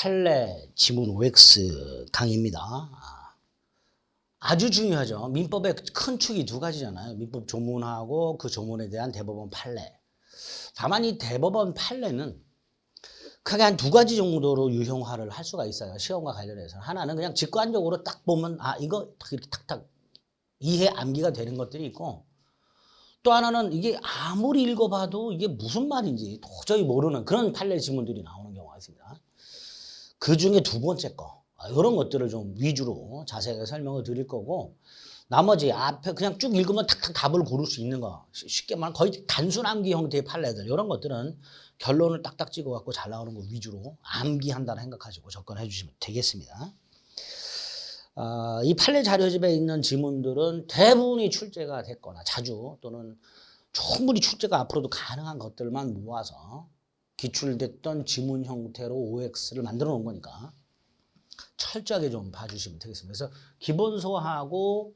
판례 지문 OX 강의입니다. 아주 중요하죠. 민법의 큰 축이 두 가지잖아요. 민법 조문하고 그 조문에 대한 대법원 판례. 다만 이 대법원 판례는 크게 한 두 가지 정도로 유형화를 할 수가 있어요. 시험과 관련해서. 하나는 그냥 직관적으로 딱 보면 이거 이렇게 탁탁 이해 암기가 되는 것들이 있고, 또 하나는 이게 아무리 읽어봐도 이게 무슨 말인지 도저히 모르는 그런 판례 지문들이 나오는 경우가 있습니다. 그 중에 두 번째 거, 이런 것들을 좀 위주로 자세하게 설명을 드릴 거고, 나머지 앞에 그냥 쭉 읽으면 탁탁 답을 고를 수 있는 거, 쉽게 말하면 거의 단순 암기 형태의 판례들, 이런 것들은 결론을 딱딱 찍어갖고 잘 나오는 거 위주로 암기한다는 생각하시고 접근해 주시면 되겠습니다. 이 판례 자료집에 있는 지문들은 대부분이 출제가 됐거나 자주 또는 충분히 출제가 앞으로도 가능한 것들만 모아서 기출됐던 지문 형태로 OX를 만들어 놓은 거니까 철저하게 좀 봐주시면 되겠습니다. 그래서 기본소하고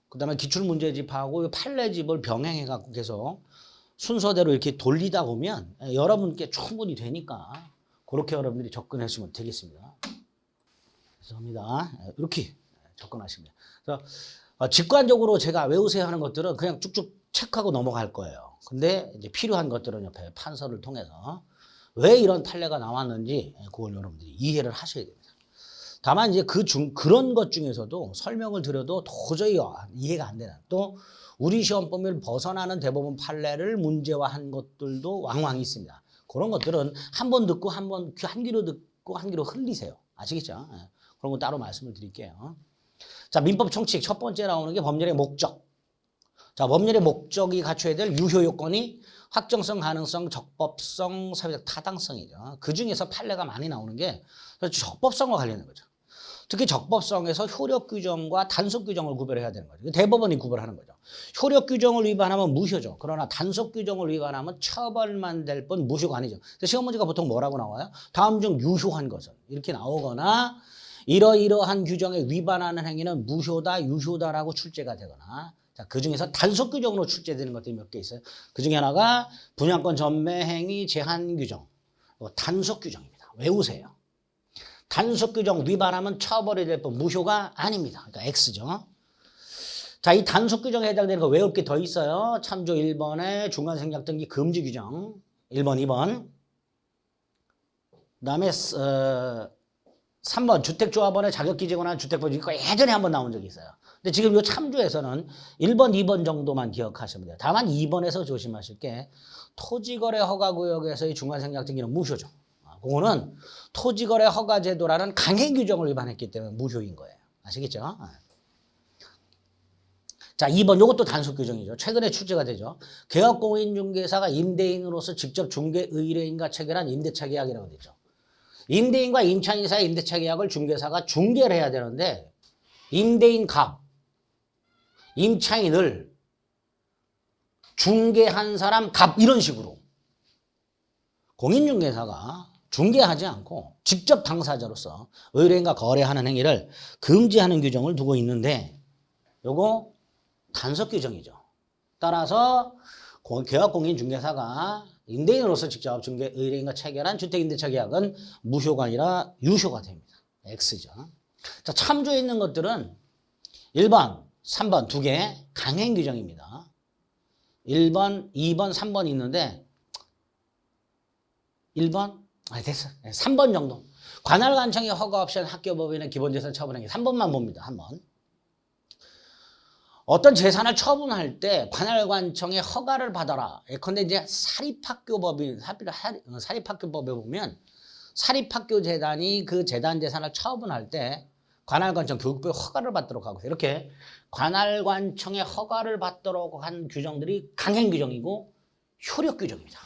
그다음에 기출문제집하고 판례집을 병행해 갖고 계속 순서대로 이렇게 돌리다 보면 여러분께 충분히 되니까 그렇게 여러분들이 접근해 주시면 되겠습니다. 죄송합니다. 이렇게 접근하시면 돼요. 그래서 직관적으로 제가 외우세요 하는 것들은 그냥 쭉쭉 체크하고 넘어갈 거예요. 근데 이제 필요한 것들은 옆에 판서를 통해서 왜 이런 판례가 나왔는지 그걸 여러분들이 이해를 하셔야 됩니다. 다만 이제 그런 것 중에서도 설명을 드려도 도저히 이해가 안 되는, 또 우리 시험 범위를 벗어나는 대법원 판례를 문제화한 것들도 왕왕 있습니다. 그런 것들은 한 번 듣고 한 귀로 듣고 한 귀로 흘리세요. 아시겠죠? 그런 거 따로 말씀을 드릴게요. 자, 민법 총칙 첫 번째 나오는 게 법률의 목적. 자, 법률의 목적이 갖춰야 될 유효 요건이 확정성, 가능성, 적법성, 사회적 타당성이죠. 그 중에서 판례가 많이 나오는 게 적법성과 관련된 거죠. 특히 적법성에서 효력 규정과 단속 규정을 구별해야 되는 거죠. 대법원이 구별하는 거죠. 효력 규정을 위반하면 무효죠. 그러나 단속 규정을 위반하면 처벌만 될 뿐 무효가 아니죠. 시험 문제가 보통 뭐라고 나와요? 다음 중 유효한 것은 이렇게 나오거나 이러이러한 규정에 위반하는 행위는 무효다, 유효다라고 출제가 되거나, 자, 그 중에서 단속 규정으로 출제되는 것들이 몇 개 있어요. 그 중에 하나가 분양권 전매 행위 제한 규정, 단속 규정입니다. 외우세요. 단속 규정 위반하면 처벌이 될 뿐 무효가 아닙니다. 그러니까 X죠. 자, 이 단속 규정에 해당되는 거 외울 게 더 있어요. 참조 1번에 중간생략 등기 금지 규정 1번, 2번. 그다음에 3번 주택조합원의 자격기재 권한 주택법, 이거 예전에 한번 나온 적이 있어요. 근데 지금 이 참조에서는 1번, 2번 정도만 기억하시면 돼요. 다만 2번에서 조심하실 게 토지거래 허가구역에서의 중간생략 등기는 무효죠. 그거는 토지거래 허가제도라는 강행 규정을 위반했기 때문에 무효인 거예요. 아시겠죠? 자, 2번 이것도 단속 규정이죠. 최근에 출제가 되죠. 개업공인중개사가 임대인으로서 직접 중개 의뢰인과 체결한 임대차 계약이라고 되죠. 임대인과 임차인 사이의 임대차 계약을 중개사가 중개를 해야 되는데 임대인 갑, 임차인을 중개한 사람 갑, 이런 식으로 공인중개사가 중개하지 않고 직접 당사자로서 의뢰인과 거래하는 행위를 금지하는 규정을 두고 있는데 요거 단속 규정이죠. 따라서 개업공인중개사가 임대인으로서 직접 중개 의뢰인과 체결한 주택임대차 계약은 무효가 아니라 유효가 됩니다. X죠. 자, 참조에 있는 것들은 1번, 3번 두 개 강행 규정입니다. 1번, 2번, 3번 있는데 1번? 됐어. 3번 정도. 관할관청의 허가 없이 한 학교법인의 기본재산 처분행위 3번만 봅니다. 한번. 어떤 재산을 처분할 때 관할관청의 허가를 받아라. 예컨대 이제 사립학교법에 보면 사립학교 재단이 그 재단 재산을 처분할 때 관할관청 교육부의 허가를 받도록 하고, 이렇게 관할관청의 허가를 받도록 한 규정들이 강행 규정이고 효력 규정입니다.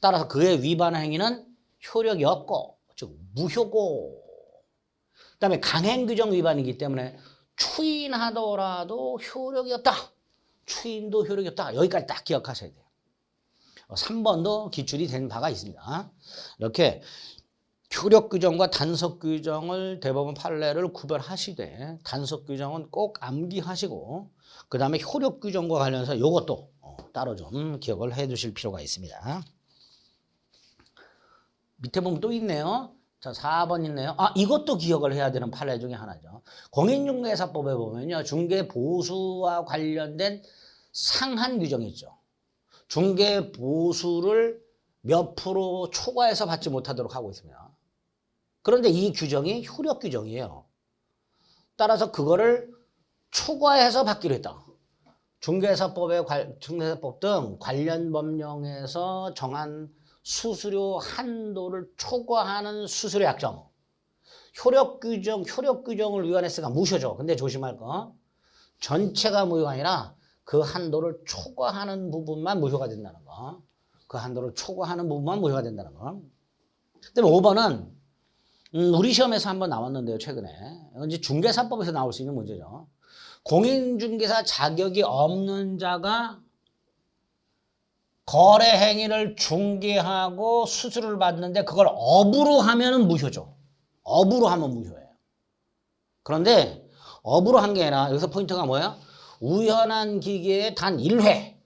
따라서 그에 위반한 행위는 효력이 없고, 즉 무효고, 그다음에 강행 규정 위반이기 때문에 추인하더라도 효력이 없다. 추인도 효력이 없다. 여기까지 딱 기억하셔야 돼요. 3번도 기출이 된 바가 있습니다. 이렇게 효력 규정과 단속 규정을 대법원 판례를 구별하시되, 단속 규정은 꼭 암기하시고, 그 다음에 효력 규정과 관련해서 이것도 따로 좀 기억을 해 두실 필요가 있습니다. 밑에 보면 또 있네요. 자, 4번 있네요. 아, 이것도 기억을 해야 되는 판례 중에 하나죠. 공인중개사법에 보면요. 중개보수와 관련된 상한 규정이 있죠. 중개보수를 몇 프로 초과해서 받지 못하도록 하고 있습니다. 그런데 이 규정이 효력 규정이에요. 따라서 그거를 초과해서 받기로 했다. 중개사법 등 관련 법령에서 정한 수수료 한도를 초과하는 수수료 약정. 효력 규정을 위반했으니까 무효죠. 근데 조심할 거. 전체가 무효가 아니라 그 한도를 초과하는 부분만 무효가 된다는 거. 그 한도를 초과하는 부분만 무효가 된다는 거. 그다음에 5번은 우리 시험에서 한번 나왔는데요, 최근에. 이제 중개사법에서 나올 수 있는 문제죠. 공인중개사 자격이 없는 자가 거래 행위를 중개하고 수수료를 받는데 그걸 업으로 하면은 무효죠. 업으로 하면 무효예요. 그런데 업으로 한 게 아니라 여기서 포인트가 뭐예요? 우연한 기계에 단 1회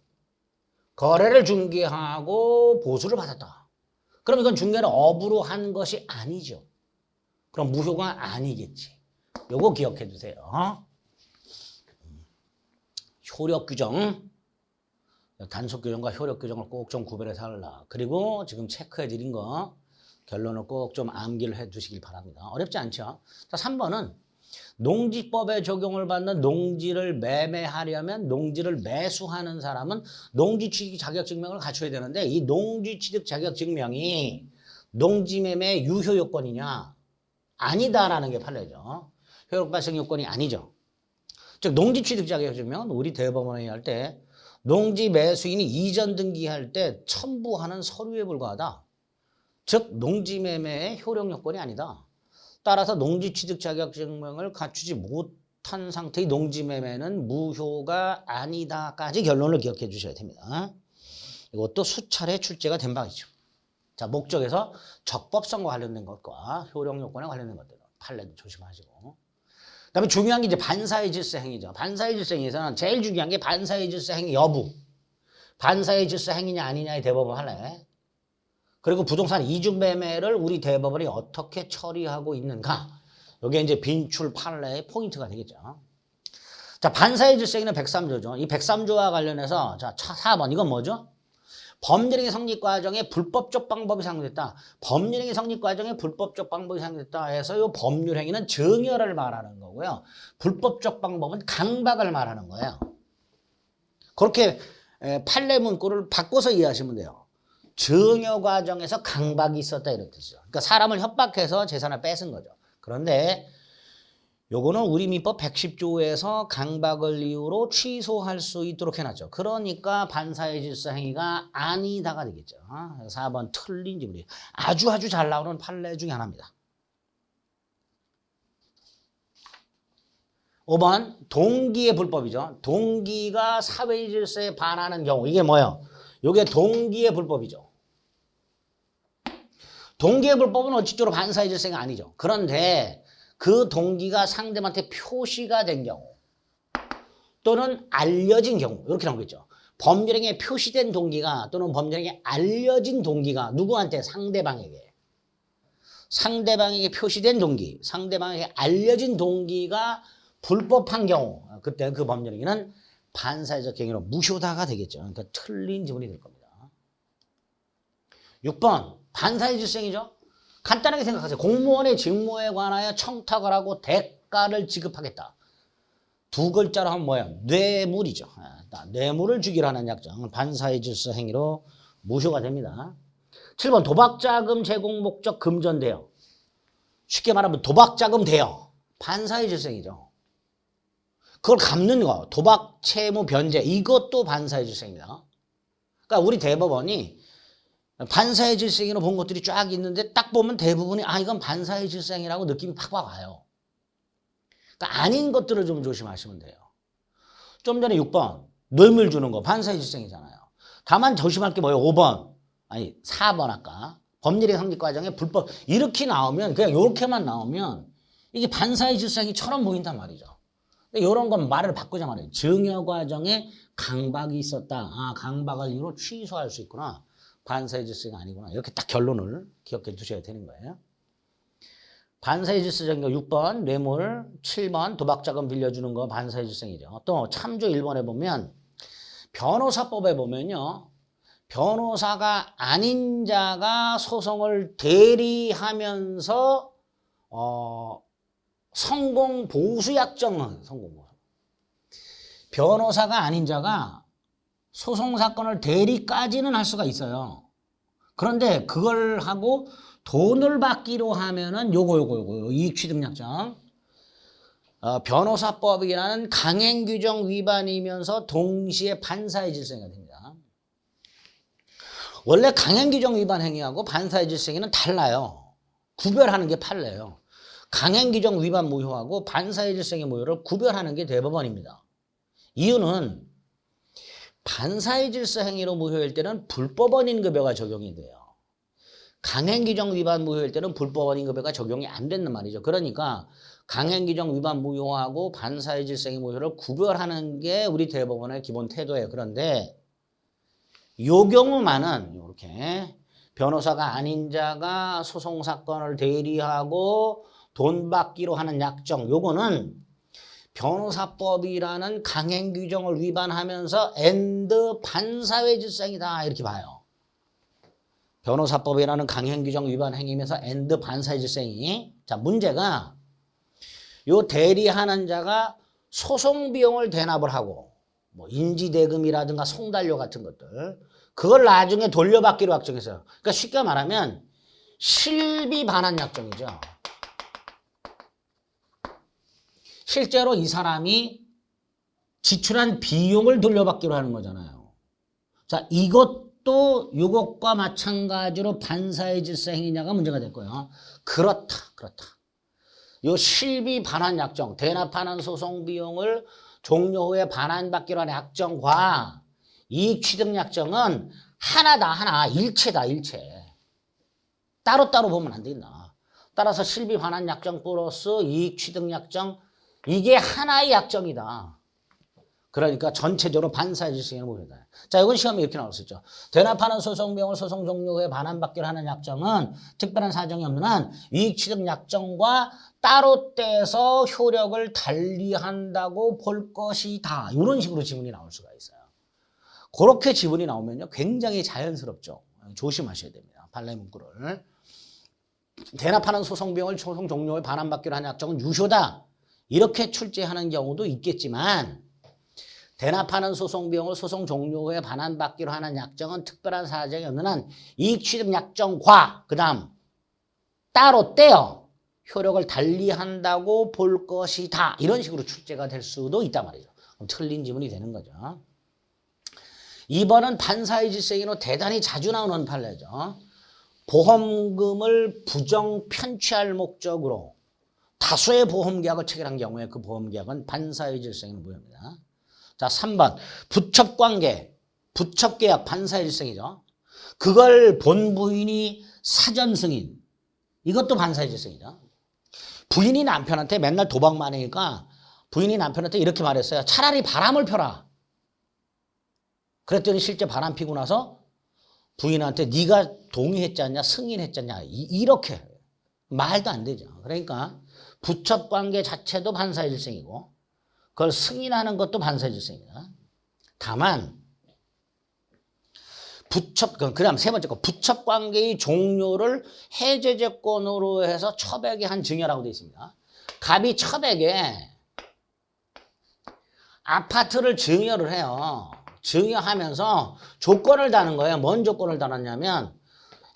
거래를 중개하고 보수를 받았다. 그럼 이건 중개를 업으로 한 것이 아니죠. 그럼 무효가 아니겠지. 요거 기억해 두세요. 효력 규정. 단속 규정과 효력 규정을 꼭 좀 구별해서 하라. 그리고 지금 체크해 드린 거 결론을 꼭 좀 암기를 해 두시길 바랍니다. 어렵지 않죠? 자, 3번은 농지법에 적용을 받는 농지를 매매하려면 농지를 매수하는 사람은 농지취득 자격증명을 갖춰야 되는데 이 농지취득 자격증명이 농지매매 유효 요건이냐? 아니다라는 게 판례죠. 효력 발생 요건이 아니죠. 즉 농지취득 자격증명은 우리 대법원에 할 때 농지 매수인이 이전 등기할 때 첨부하는 서류에 불과하다. 즉 농지매매의 효력 요건이 아니다. 따라서 농지취득 자격증명을 갖추지 못한 상태의 농지매매는 무효가 아니다까지 결론을 기억해 주셔야 됩니다. 이것도 수차례 출제가 된 바이죠. 자, 목적에서 적법성과 관련된 것과 효력 요건에 관련된 것들 판례도 조심하시고. 그다음에 중요한 게 이제 반사의 질서 행위죠. 반사의 질서 행위에서는 제일 중요한 게 반사의 질서 행위 여부. 반사의 질서 행위냐 아니냐의 대법원 판례. 그리고 부동산 이중 매매를 우리 대법원이 어떻게 처리하고 있는가. 이게 이제 빈출 판례의 포인트가 되겠죠. 자, 반사의 질서 행위는 103조죠. 이 103조와 관련해서 자, 4번 이건 뭐죠? 법률행위 성립 과정에 불법적 방법이 사용됐다. 법률행위 성립 과정에 불법적 방법이 사용됐다 해서 이 법률행위는 증여를 말하는 거고요. 불법적 방법은 강박을 말하는 거예요. 그렇게 판례 문구를 바꿔서 이해하시면 돼요. 증여 과정에서 강박이 있었다 이런 뜻이죠. 그러니까 사람을 협박해서 재산을 뺏은 거죠. 그런데 요거는 우리 민법 110조에서 강박을 이유로 취소할 수 있도록 해놨죠. 그러니까 반사의 질서 행위가 아니다가 되겠죠. 4번 틀린 지문이 아주 잘 나오는 판례 중에 하나입니다. 5번 동기의 불법이죠. 동기가 사회의 질서에 반하는 경우 이게 뭐예요? 이게 동기의 불법이죠. 동기의 불법은 어찌적으로 반사의 질서가 아니죠. 그런데 그 동기가 상대방한테 표시가 된 경우 또는 알려진 경우 이렇게 나오겠죠. 법률행위에 표시된 동기가 또는 법률행위에 알려진 동기가 누구한테? 상대방에게 표시된 동기, 상대방에게 알려진 동기가 불법한 경우 그때 그 법률행위는 반사회적 행위로 무효다가 되겠죠. 그러니까 틀린 지문이 될 겁니다. 6번 반사의 질서행위죠. 간단하게 생각하세요. 공무원의 직무에 관하여 청탁을 하고 대가를 지급하겠다. 두 글자로 하면 뭐예요? 뇌물이죠. 뇌물을 주기로 하는 약정. 반사의 질서 행위로 무효가 됩니다. 7번 도박자금 제공 목적 금전대여. 쉽게 말하면 도박자금 대여. 반사의 질서 행위죠. 그걸 갚는 거. 도박 채무 변제. 이것도 반사의 질서 행위다. 그러니까 우리 대법원이 반사의 질서행위로 본 것들이 쫙 있는데 딱 보면 대부분이 이건 반사의 질서행위라고 느낌이 팍팍 와요. 그러니까 아닌 것들을 좀 조심하시면 돼요. 좀 전에 6번 뇌물 주는 거 반사의 질서행위잖아요. 다만 조심할 게 뭐예요? 4번 아까 법률의 성립 과정에 불법 이렇게 나오면 그냥 이렇게만 나오면 이게 반사의 질서행위처럼 보인단 말이죠. 이런 건 말을 바꾸자 말이에요. 증여 과정에 강박이 있었다. 강박을 이유로 취소할 수 있구나. 반사의 질서가 아니구나. 이렇게 딱 결론을 기억해 두셔야 되는 거예요. 반사의 질서적인 거 6번 뇌물, 7번 도박자금 빌려주는 거 반사의 질서이죠. 또 참조 1번에 보면 변호사법에 보면요. 변호사가 아닌 자가 소송을 대리하면서 성공 보수 약정은 성공 보수. 변호사가 아닌 자가 소송 사건을 대리까지는 할 수가 있어요. 그런데 그걸 하고 돈을 받기로 하면은 요거 이익 취득 약정. 변호사법이라는 강행 규정 위반이면서 동시에 반사의 질서가 됩니다. 원래 강행 규정 위반 행위하고 반사의 질서는 달라요. 구별하는 게 판례예요. 강행 규정 위반 무효하고 반사의 질서의 무효를 구별하는 게 대법원입니다. 이유는 반사의 질서 행위로 무효일 때는 불법원인급여가 적용이 돼요. 강행규정 위반 무효일 때는 불법원인급여가 적용이 안 된단 말이죠. 그러니까 강행규정 위반 무효하고 반사의 질서의 무효를 구별하는 게 우리 대법원의 기본 태도예요. 그런데 요 경우만은 이렇게 변호사가 아닌 자가 소송 사건을 대리하고 돈 받기로 하는 약정, 요거는 변호사법이라는 강행 규정을 위반하면서 엔드 반사회 질서이다 이렇게 봐요. 변호사법이라는 강행 규정 위반 행위면서 엔드 반사회 질서행위. 자, 문제가 요 대리하는 자가 소송 비용을 대납을 하고 뭐 인지대금이라든가 송달료 같은 것들 그걸 나중에 돌려받기로 약정했어요. 그러니까 쉽게 말하면 실비 반환 약정이죠. 실제로 이 사람이 지출한 비용을 돌려받기로 하는 거잖아요. 자, 이것도 이것과 마찬가지로 반사의 질서 행위냐가 문제가 될 거예요. 그렇다. 요 실비 반환 약정, 대납하는 소송 비용을 종료 후에 반환받기로 하는 약정과 이익 취득 약정은 하나, 일체다, 일체. 따로따로 보면 안 된다. 따라서 실비 반환 약정 플러스 이익 취득 약정, 이게 하나의 약정이다. 그러니까 전체적으로 반사의 질서에는 모른다. 자, 이건 시험에 이렇게 나올 수 있죠. 대납하는 소송 비용을 소송 종료 후에 반환받기로 하는 약정은 특별한 사정이 없는 한 이익 취득 약정과 따로 떼서 효력을 달리한다고 볼 것이다. 이런 식으로 지문이 나올 수가 있어요. 그렇게 지문이 나오면요, 굉장히 자연스럽죠. 조심하셔야 됩니다. 판례 문구를. 대납하는 소송 비용을 소송 종료 후에 반환받기로 하는 약정은 유효다. 이렇게 출제하는 경우도 있겠지만 대납하는 소송 비용을 소송 종료 후에 반환받기로 하는 약정은 특별한 사정이 없는 한 이익 취득 약정과 그 다음 따로 떼어 효력을 달리한다고 볼 것이다. 이런 식으로 출제가 될 수도 있단 말이죠. 그럼 틀린 지문이 되는 거죠. 2번은 반사의 질서행위로 대단히 자주 나오는 판례죠. 보험금을 부정 편취할 목적으로 다수의 보험계약을 체결한 경우에 그 보험계약은 반사의 질서행위는 무효입니다. 자, 3번 부첩관계, 부첩계약 반사의 질서행위죠. 그걸 본 부인이 사전 승인, 이것도 반사의 질서행위죠. 부인이 남편한테 맨날 도박만 하니까 부인이 남편한테 이렇게 말했어요. 차라리 바람을 펴라. 그랬더니 실제 바람 피고 나서 부인한테 네가 동의했지 않냐, 승인했지 않냐, 이렇게 말도 안 되죠. 그러니까 부첩관계 자체도 반사의 질서행위고 그걸 승인하는 것도 반사의 질서입니다. 다만 그다음 세 번째 거 부첩관계의 종료를 해제조건으로 해서 처백의 한 증여라고 되어 있습니다. 갑이 처백에 아파트를 증여를 해요. 증여하면서 조건을 다는 거예요. 뭔 조건을 달았냐면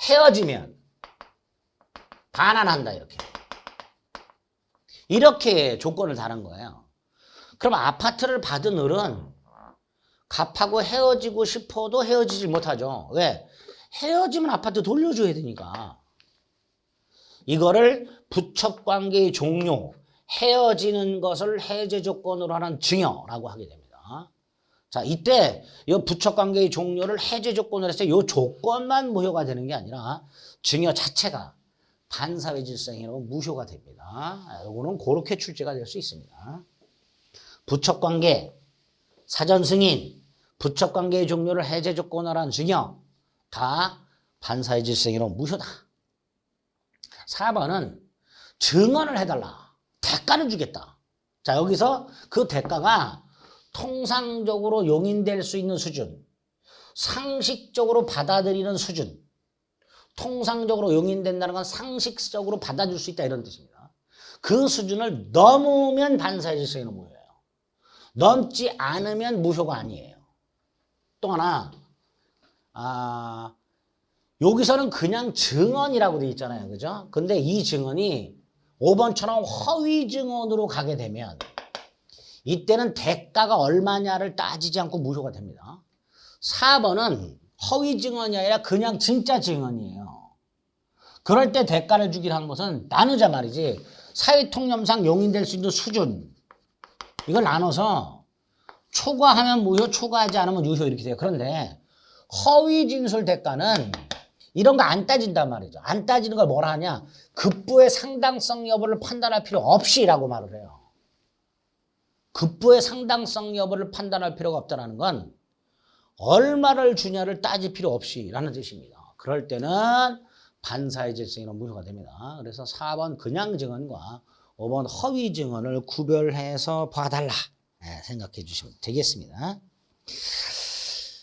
헤어지면 반환한다 이렇게 조건을 다른 거예요. 그럼 아파트를 받은 을은 갑하고 헤어지고 싶어도 헤어지지 못하죠. 왜? 헤어지면 아파트 돌려줘야 되니까. 이거를 부첩관계의 종료, 헤어지는 것을 해제 조건으로 하는 증여라고 하게 됩니다. 자, 이때 이 부첩관계의 종료를 해제 조건으로 해서 이 조건만 무효가 되는 게 아니라 증여 자체가 반사회 질서행위로 무효가 됩니다. 이거는 그렇게 출제가 될 수 있습니다. 부첩관계, 사전승인, 부첩관계의 종료를 해제 조건으로 한 증여 다 반사의 질서행위로 무효다. 4번은 증언을 해달라. 대가를 주겠다. 자, 여기서 그 대가가 통상적으로 용인될 수 있는 수준, 상식적으로 받아들이는 수준, 통상적으로 용인된다는 건 상식적으로 받아줄 수 있다 이런 뜻입니다. 그 수준을 넘으면 반사의 질서에는 무효예요. 넘지 않으면 무효가 아니에요. 또 하나, 여기서는 그냥 증언이라고 돼 있잖아요. 그죠? 근데 이 증언이 5번처럼 허위 증언으로 가게 되면 이때는 대가가 얼마냐를 따지지 않고 무효가 됩니다. 4번은 허위 증언이 아니라 그냥 진짜 증언이에요. 그럴 때 대가를 주기로 한 것은 나누자 말이지. 사회통념상 용인될 수 있는 수준, 이걸 나눠서 초과하면 무효, 초과하지 않으면 유효 이렇게 돼요. 그런데 허위 진술 대가는 이런 거 안 따진단 말이죠. 안 따지는 걸 뭐라 하냐? 급부의 상당성 여부를 판단할 필요 없이라고 말을 해요. 급부의 상당성 여부를 판단할 필요가 없다는 건 얼마를 주냐를 따질 필요 없이라는 뜻입니다. 그럴 때는 반사의 질서에는 무효가 됩니다. 그래서 4번 그냥 증언과 5번 허위 증언을 구별해서 봐달라 생각해 주시면 되겠습니다.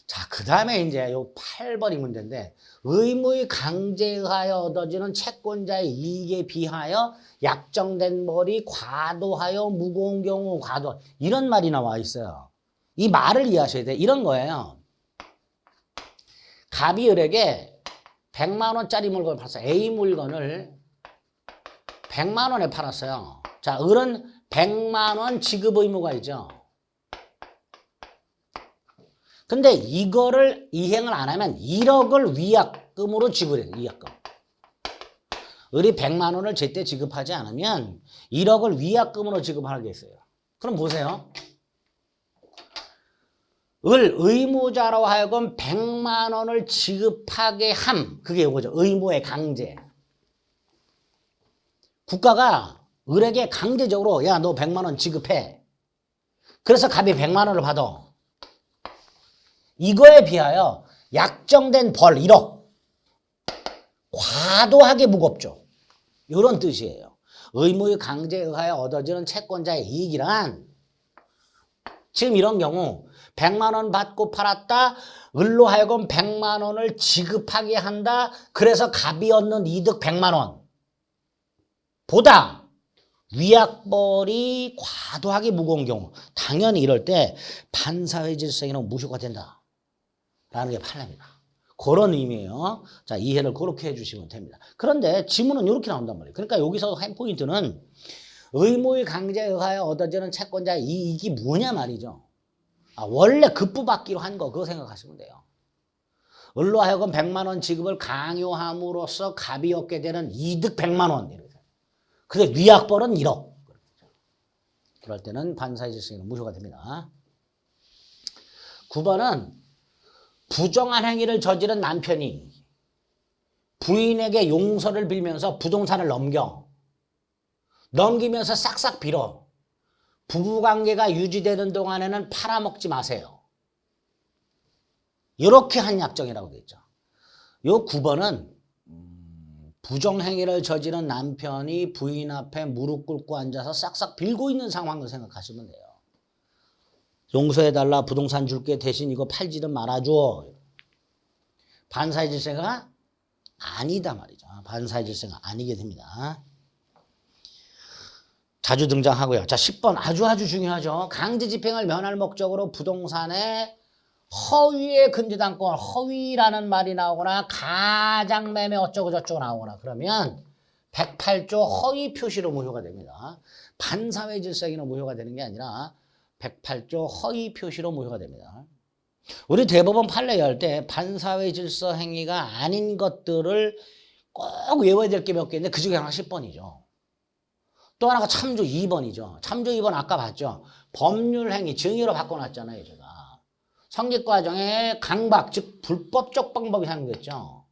자, 그 다음에 이제 요 8번이 문제인데, 의무의 강제에 의하여 얻어지는 채권자의 이익에 비하여 약정된 벌이 과도하여 무거운 경우 과도, 이런 말이 나와 있어요. 이 말을 이해하셔야 돼. 이런 거예요. 갑이 을에게 100만 원짜리 물건을 팔았어요. A 물건을 100만 원에 팔았어요. 자, 을은 100만 원 지급 의무가 있죠. 근데 이거를 이행을 안 하면 1억을 위약금으로 지불해요. 위약금. 을이 100만 원을 제때 지급하지 않으면 1억을 위약금으로 지급하게 했어요. 그럼 보세요. 을 의무자로 하여금 100만 원을 지급하게 함. 그게 이거죠. 의무의 강제. 국가가 을에게 강제적으로 야, 너 100만 원 지급해. 그래서 갑이 100만 원을 받아. 이거에 비하여 약정된 벌 1억. 과도하게 무겁죠. 이런 뜻이에요. 의무의 강제에 의하여 얻어지는 채권자의 이익이란, 지금 이런 경우 100만 원 받고 팔았다. 을로 하여금 100만 원을 지급하게 한다. 그래서 갑이 얻는 이득 100만 원. 보다 위약벌이 과도하게 무거운 경우, 당연히 이럴 때 반사의 질서에는 무효가 된다 라는 게 판례입니다. 그런 의미예요. 자, 이해를 그렇게 해주시면 됩니다. 그런데 지문은 이렇게 나온단 말이에요. 그러니까 여기서 한 포인트는 의무의 강제에 의하여 얻어지는 채권자의 이익이 뭐냐 말이죠. 원래 급부받기로 한 거, 그거 생각하시면 돼요. 을로 하여금 100만 원 지급을 강요함으로써 갑이 얻게 되는 이득 100만 원. 근데 위약벌은 1억. 그럴 때는 반사의 질서에는 무효가 됩니다. 9번은 부정한 행위를 저지른 남편이 부인에게 용서를 빌면서 부동산을 넘기면서 싹싹 빌어. 부부관계가 유지되는 동안에는 팔아먹지 마세요. 이렇게 한 약정이라고 되어 있죠. 요 9번은 부정행위를 저지른 남편이 부인 앞에 무릎 꿇고 앉아서 싹싹 빌고 있는 상황을 생각하시면 돼요. 용서해달라, 부동산 줄게, 대신 이거 팔지는 말아줘. 반사의 질서가 아니다 말이죠. 반사의 질서가 아니게 됩니다. 자주 등장하고요. 자, 10번 아주 중요하죠. 강제 집행을 면할 목적으로 부동산에 허위의 금지당권, 허위라는 말이 나오거나 가장매매 어쩌고 저쩌고 나오거나 그러면 108조 허위 표시로 무효가 됩니다. 반사회 질서에는 무효가 되는 게 아니라 108조 허위 표시로 무효가 됩니다. 우리 대법원 판례 할 때 반사회 질서 행위가 아닌 것들을 꼭 외워야 될 게 몇 개 있는데 그 중에 하나가 10번이죠. 또 하나가 참조 2번이죠. 참조 2번 아까 봤죠. 법률 행위 증의로 바꿔놨잖아요. 제가. 성립과정에 강박, 즉 불법적 방법이 사용됐죠.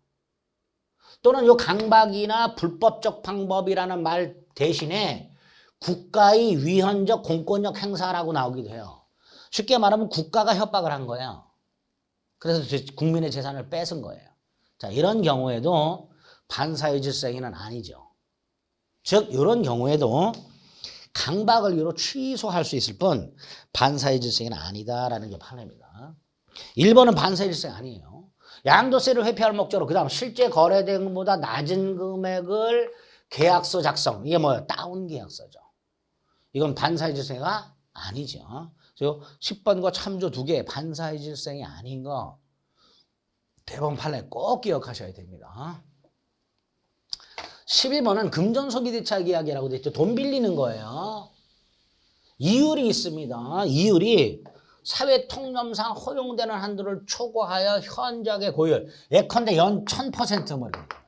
또는 이 강박이나 불법적 방법이라는 말 대신에 국가의 위헌적 공권력 행사라고 나오기도 해요. 쉽게 말하면 국가가 협박을 한 거예요. 그래서 국민의 재산을 뺏은 거예요. 자, 이런 경우에도 반사의 질서 행위는 아니죠. 즉 이런 경우에도 강박을 이유로 취소할 수 있을 뿐 반사회 질서는 아니다라는 게 판례입니다. 1번은 반사회 질서 아니에요. 양도세를 회피할 목적으로 그 다음 실제 거래된 것보다 낮은 금액을 계약서 작성. 이게 뭐예요? 다운 계약서죠. 이건 반사회 질서가 아니죠. 그래서 10번과 참조 2개 반사회 질서이 아닌 거 대법원 판례 꼭 기억하셔야 됩니다. 11번은 금전소비대차 계약이라고 돼 있죠. 돈 빌리는 거예요. 이율이 있습니다. 이율이 사회통념상 허용되는 한도를 초과하여 현저하게 고율. 예컨대 연 1000% 뭐 이런 거예요.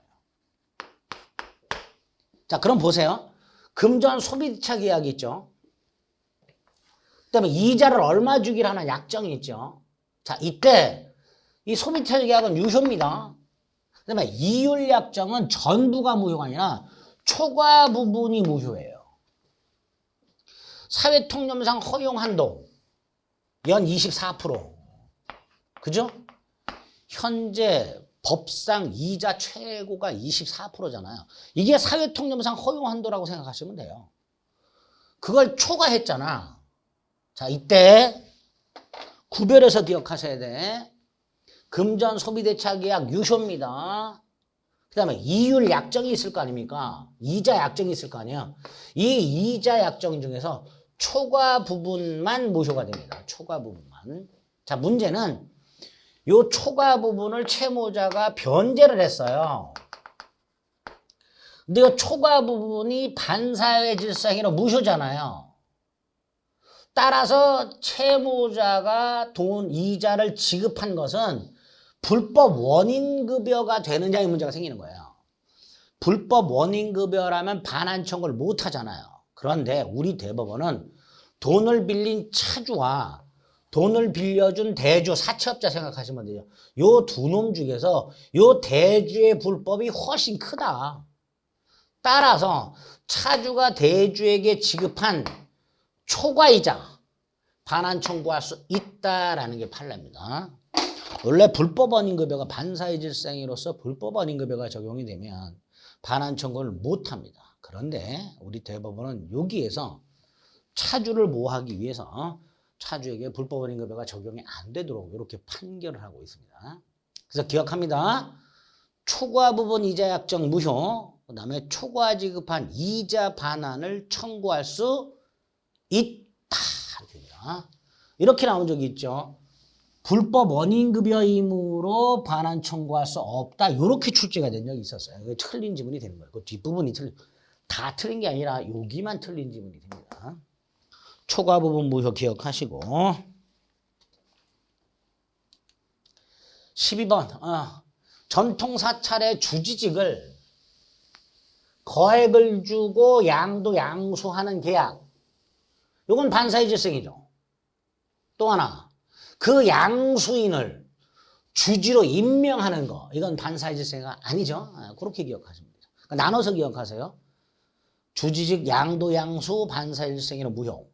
자, 그럼 보세요. 금전소비대차 계약이 있죠. 그다음에 이자를 얼마 주기로 하는 약정이 있죠. 자, 이때 이 소비대차 계약은 유효입니다. 그다음에 이율 약정은 전부가 무효가 아니라 초과 부분이 무효예요. 사회통념상 허용 한도 연 24%. 그죠? 현재 법상 이자 최고가 24%잖아요. 이게 사회통념상 허용 한도라고 생각하시면 돼요. 그걸 초과했잖아. 자, 이때 구별해서 기억하셔야 돼. 금전 소비대차 계약 유효입니다. 그 다음에 이율 약정이 있을 거 아닙니까? 이자 약정이 있을 거 아니에요. 이 이자 약정 중에서 초과 부분만 무효가 됩니다. 초과 부분만. 자, 문제는 이 초과 부분을 채무자가 변제를 했어요. 근데 이 초과 부분이 반사회 질서행위로 무효잖아요. 따라서 채무자가 돈 이자를 지급한 것은 불법 원인급여가 되느냐의 문제가 생기는 거예요. 불법 원인급여라면 반환 청구를 못 하잖아요. 그런데 우리 대법원은 돈을 빌린 차주와 돈을 빌려준 대주, 사채업자 생각하시면 돼요. 요 두 놈 중에서 요 대주의 불법이 훨씬 크다. 따라서 차주가 대주에게 지급한 초과이자 반환 청구할 수 있다라는 게 판례입니다. 원래 불법 원인급여가 반사회 질서행위로서 불법 원인급여가 적용이 되면 반환 청구를 못 합니다. 그런데 우리 대법원은 여기에서 차주를 보호하기 위해서 차주에게 불법 원인급여가 적용이 안 되도록 이렇게 판결을 하고 있습니다. 그래서 기억합니다. 초과 부분 이자 약정 무효, 그 다음에 초과 지급한 이자 반환을 청구할 수 있다. 이렇게 나온 적이 있죠. 불법 원인급여이므로 반환 청구할 수 없다. 이렇게 출제가 된 적이 있었어요. 이게 틀린 지문이 되는 거예요. 그 뒷부분이 다 틀린 게 아니라 여기만 틀린 지문이 됩니다. 초과 부분 무효 기억하시고 12번 전통사찰의 주지직을 거액을 주고 양도 양수하는 계약. 이건 반사회 질서행위죠. 또 하나 그 양수인을 주지로 임명하는 거. 이건 반사회 질서행위가 아니죠. 그렇게 기억하시면 돼요. 그러니까 나눠서 기억하세요. 주지직 양도 양수 반사회 질서행위는 무효.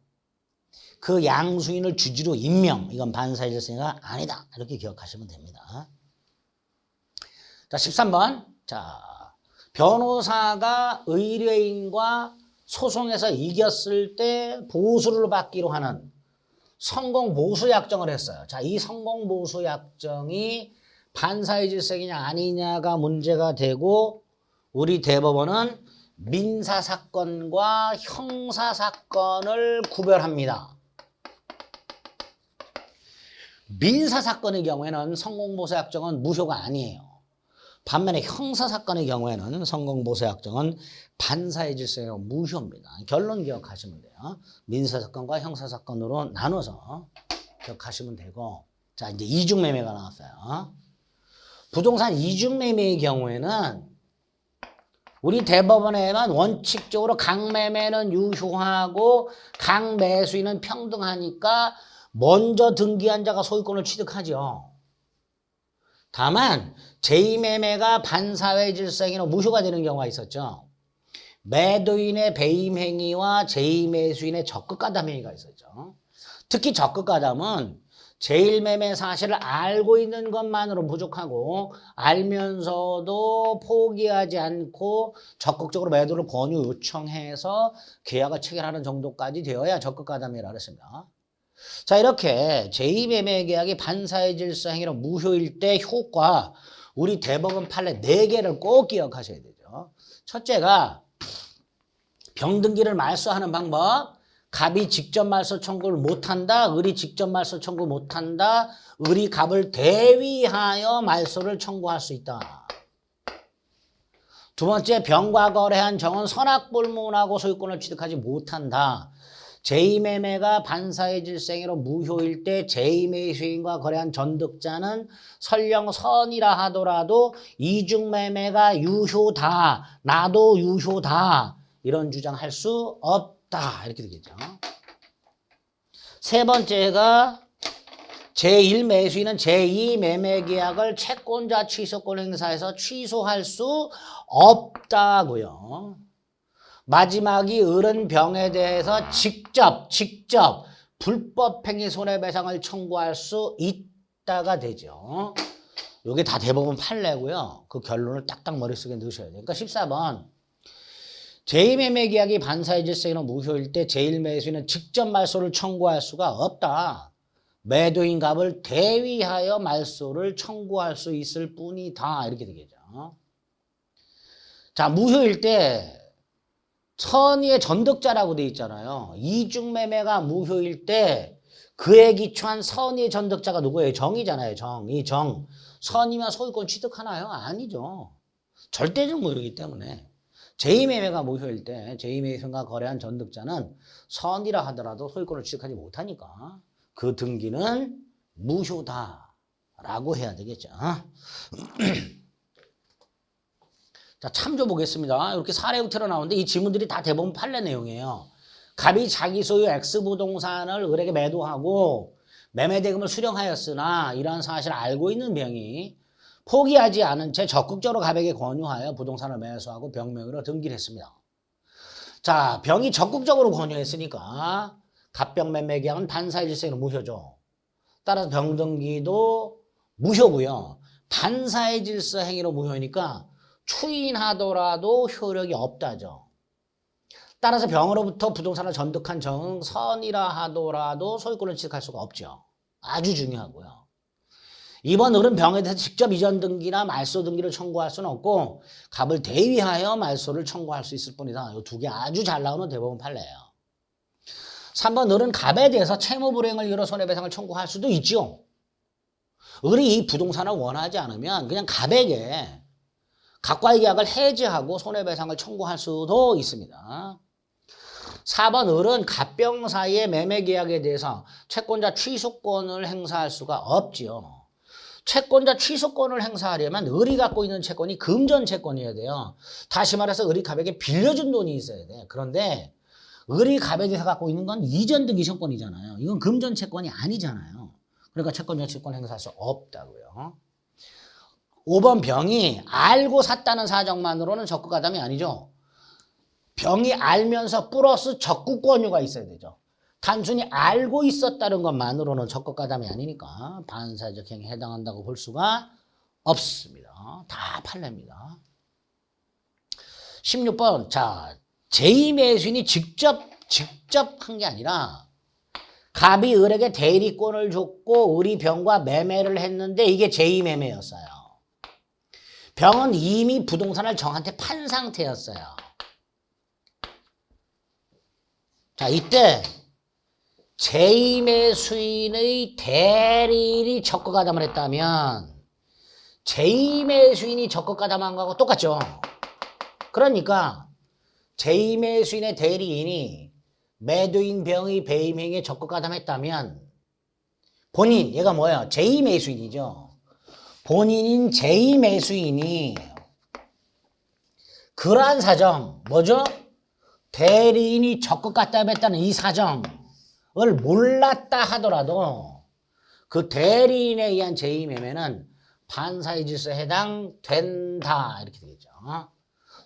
그 양수인을 주지로 임명. 이건 반사회 질서행위가 아니다. 이렇게 기억하시면 됩니다. 자, 13번. 자, 변호사가 의뢰인과 소송에서 이겼을 때 보수를 받기로 하는 성공보수약정을 했어요. 자, 이 성공보수약정이 반사회 질서행위냐 아니냐가 문제가 되고 우리 대법원은 민사사건과 형사사건을 구별합니다. 민사사건의 경우에는 성공보수약정은 무효가 아니에요. 반면에 형사사건의 경우에는 성공보수약정은 반사회 질서행위로 무효입니다. 결론 기억하시면 돼요. 민사사건과 형사사건으로 나눠서 기억하시면 되고 자 이제 이중매매가 나왔어요. 부동산 이중매매의 경우에는 우리 대법원에는 원칙적으로 강매매는 유효하고 강매수인은 평등하니까 먼저 등기한 자가 소유권을 취득하죠. 다만 제2매매가 반사회 질서행위로 무효가 되는 경우가 있었죠. 매도인의 배임행위와 제2매수인의 적극가담 행위가 있었죠. 특히 적극가담은 제1매매 사실을 알고 있는 것만으로 부족하고 알면서도 포기하지 않고 적극적으로 매도를 권유 요청해서 계약을 체결하는 정도까지 되어야 적극 가담이라고 했습니다. 자, 이렇게 제2매매 계약이 반사회 질서 행위로 무효일 때 효과, 우리 대법원 판례 4개를 꼭 기억하셔야 되죠. 첫째가 병등기를 말소하는 방법. 갑이 직접 말소 청구를 못한다. 을이 직접 말소 청구 못한다. 을이 갑을 대위하여 말소를 청구할 수 있다. 두 번째, 병과 거래한 정은 선악불문하고 소유권을 취득하지 못한다. 제2매매가 반사회 질서행위로 무효일 때 제2매수인과 거래한 전득자는 설령 선이라 하더라도 이중매매가 유효다. 나도 유효다. 이런 주장할 수 없다. 이렇게 되겠죠. 세 번째가 제1매수인은 제2매매계약을 채권자 취소권 행사에서 취소할 수 없다고요. 마지막이 을은 병에 대해서 직접 불법행위 손해배상을 청구할 수 있다가 되죠. 이게 다 대법원 판례고요. 그 결론을 딱딱 머릿속에 넣으셔야 돼요. 그러니까 14번 제2매매 계약이 반사회 질서행위로 무효일 때 제1매수인은 직접 말소를 청구할 수가 없다. 매도인 갑을 대위하여 말소를 청구할 수 있을 뿐이다. 이렇게 되겠죠. 자, 무효일 때 선의의 전득자라고 돼 있잖아요. 이중매매가 무효일 때 그에 기초한 선의의 전득자가 누구예요? 정이잖아요. 정. 이 정. 선이면 소유권 취득하나요? 아니죠. 절대적 무효이기 때문에. 제2매매가 무효일 때 제2매수인과 거래한 전득자는 선이라 하더라도 소유권을 취득하지 못하니까 그 등기는 무효다라고 해야 되겠죠. 자, 참조 보겠습니다. 이렇게 사례 틀어 나오는데 이 지문들이 다 대법원 판례 내용이에요. 갑이 자기 소유 X부동산을 을에게 매도하고 매매대금을 수령하였으나 이러한 사실을 알고 있는 병이 포기하지 않은 채 적극적으로 갑에게 권유하여 부동산을 매수하고 병 명의로 등기를 했습니다. 자, 병이 적극적으로 권유했으니까 갑병 매매 계약은 반사회 질서행위로 무효죠. 따라서 병 등기도 무효고요. 반사회 질서 행위로 무효니까 추인하더라도 효력이 없다죠. 따라서 병으로부터 부동산을 전득한 정은 선이라 하더라도 소유권을 취득할 수가 없죠. 아주 중요하고요. 이번 을은 병에 대해서 직접 이전 등기나 말소 등기를 청구할 수는 없고 갑을 대위하여 말소를 청구할 수 있을 뿐이다. 이 두 개 아주 잘 나오는 대법원 판례예요. 3번 을은 갑에 대해서 채무 불이행을 이유로 손해배상을 청구할 수도 있죠. 을이 이 부동산을 원하지 않으면 그냥 갑에게 갑과의 계약을 해지하고 손해배상을 청구할 수도 있습니다. 4번 을은 갑병 사이의 매매계약에 대해서 채권자 취소권을 행사할 수가 없지요. 채권자 취소권을 행사하려면 을이 갖고 있는 채권이 금전 채권이어야 돼요. 다시 말해서 을이 갑에게 빌려준 돈이 있어야 돼. 그런데 을이 갑에 대해서 갖고 있는 건 이전 등기 채권이잖아요. 이건 금전 채권이 아니잖아요. 그러니까 채권자 취소권 행사할 수 없다고요. 5번 병이 알고 샀다는 사정만으로는 적극가담이 아니죠. 병이 알면서 플러스 적극 권유가 있어야 되죠. 단순히 알고 있었다는 것만으로는 적극가담이 아니니까 반사회적 행위에 해당한다고 볼 수가 없습니다. 다 판례입니다. 16번 자 제2매수인이 직접 한 게 아니라 갑이 을에게 대리권을 줬고 을이 병과 매매를 했는데 이게 제2매매였어요. 병은 이미 부동산을 정한테 판 상태였어요. 자, 이때 제2매수인의 대리인이 적극가담을 했다면 제2매수인이 적극가담한 거하고 똑같죠. 그러니까 제2매수인의 대리인이 매도인 병의 배임행위에 적극가담했다면 본인, 얘가 뭐예요? 제2매수인이죠. 본인인 제2매수인이 그러한 사정, 뭐죠? 대리인이 적극가담했다는 이 사정을 몰랐다 하더라도 그 대리인에 의한 제2매매는 반사회 질서에 해당된다. 이렇게 되겠죠.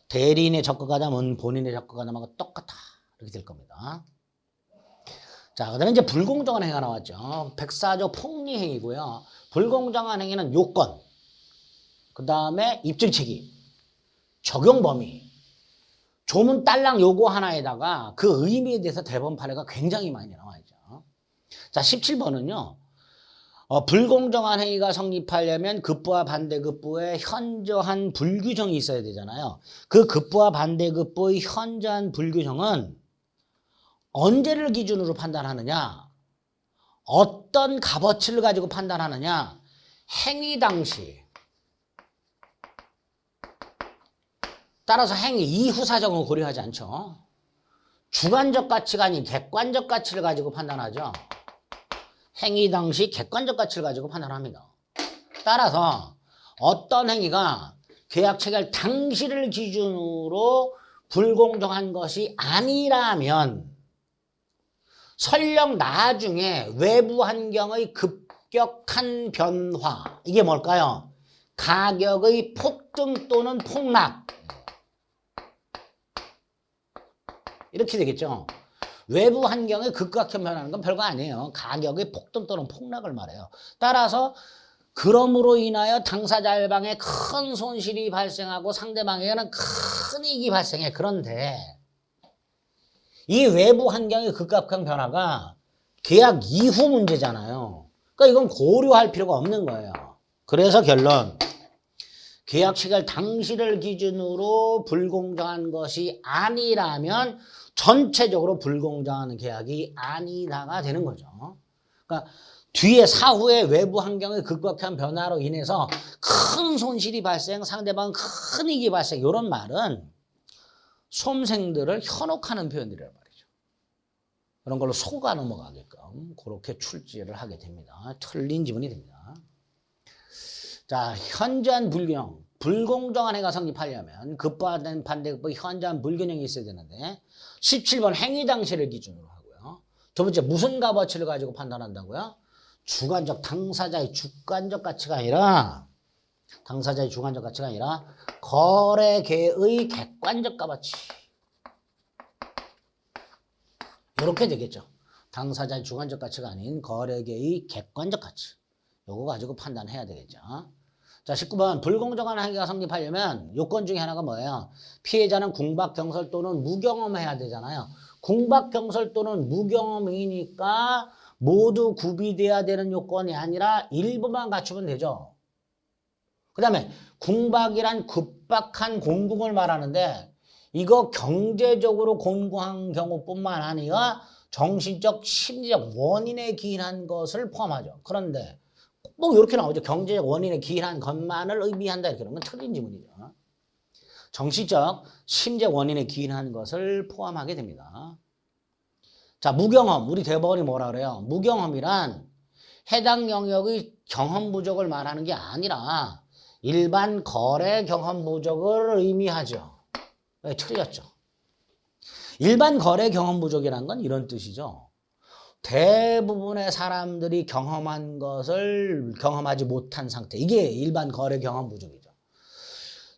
대리인의 적극가담은 본인의 적극가담하고 똑같다. 이렇게 될 겁니다. 자, 그다음에 이제 불공정한 행위가 나왔죠. 백사조 폭리 행위고요. 불공정한 행위는 요건, 그다음에 입증 책임, 적용 범위, 조문 딸랑 요거 하나에다가 그 의미에 대해서 대법원 판례가 굉장히 많이 나와 있죠. 자, 17번은요. 불공정한 행위가 성립하려면 급부와 반대급부의 현저한 불규정이 있어야 되잖아요. 그 급부와 반대급부의 현저한 불규정은 언제를 기준으로 판단하느냐, 어떤 값어치를 가지고 판단하느냐, 행위 당시, 따라서 행위 이후 사정을 고려하지 않죠. 주관적 가치가 아닌 객관적 가치를 가지고 판단하죠. 행위 당시 객관적 가치를 가지고 판단합니다. 따라서 어떤 행위가 계약 체결 당시를 기준으로 불공정한 것이 아니라면 설령 나중에 외부 환경의 급격한 변화, 이게 뭘까요? 가격의 폭등 또는 폭락, 이렇게 되겠죠. 외부 환경의 급격한 변화는 건 별거 아니에요. 가격의 폭등 또는 폭락을 말해요. 따라서 그럼으로 인하여 당사자 일방에 큰 손실이 발생하고 상대방에게는 큰 이익이 발생해. 그런데 이 외부 환경의 급격한 변화가 계약 이후 문제잖아요. 그러니까 이건 고려할 필요가 없는 거예요. 그래서 결론, 계약 체결 당시를 기준으로 불공정한 것이 아니라면 전체적으로 불공정한 계약이 아니다가 되는 거죠. 그러니까 뒤에 사후에 외부 환경의 급격한 변화로 인해서 큰 손실이 발생, 상대방 큰 이익이 발생, 이런 말은 수험생들을 현혹하는 표현들이란 말이죠. 그런 걸로 속아 넘어가게끔 그렇게 출제를 하게 됩니다. 틀린 지문이 됩니다. 자, 현저한 불균형, 불공정한 행위가 성립하려면 급부와 반대급부 현저한 불균형이 있어야 되는데 17번 행위 당시를 기준으로 하고요. 두 번째 무슨 값어치를 가지고 판단한다고요? 주관적, 당사자의 주관적 가치가 아니라 거래계의 객관적 값어치. 이렇게 되겠죠. 당사자의 주관적 가치가 아닌 거래계의 객관적 가치. 요거 가지고 판단해야 되겠죠. 자, 19번 불공정한 행위가 성립하려면 요건 중에 하나가 뭐예요? 피해자는 궁박, 경설 또는 무경험해야 되잖아요. 궁박, 경설 또는 무경험이니까 모두 구비돼야 되는 요건이 아니라 일부만 갖추면 되죠. 그 다음에 궁박이란 급박한 곤궁을 말하는데 이거 경제적으로 곤궁한 경우뿐만 아니라 정신적, 심리적 원인에 기인한 것을 포함하죠. 그런데 뭐 이렇게 나오죠. 경제적 원인에 기인한 것만을 의미한다. 이렇게 하는 건 틀린 지문이죠. 정신적, 심리적 원인에 기인한 것을 포함하게 됩니다. 자, 무경험. 우리 대법원이 뭐라 그래요? 무경험이란 해당 영역의 경험 부족을 말하는 게 아니라 일반 거래 경험 부족을 의미하죠. 네, 틀렸죠. 일반 거래 경험 부족이라는 건 이런 뜻이죠. 대부분의 사람들이 경험한 것을 경험하지 못한 상태. 이게 일반 거래 경험 부족이죠.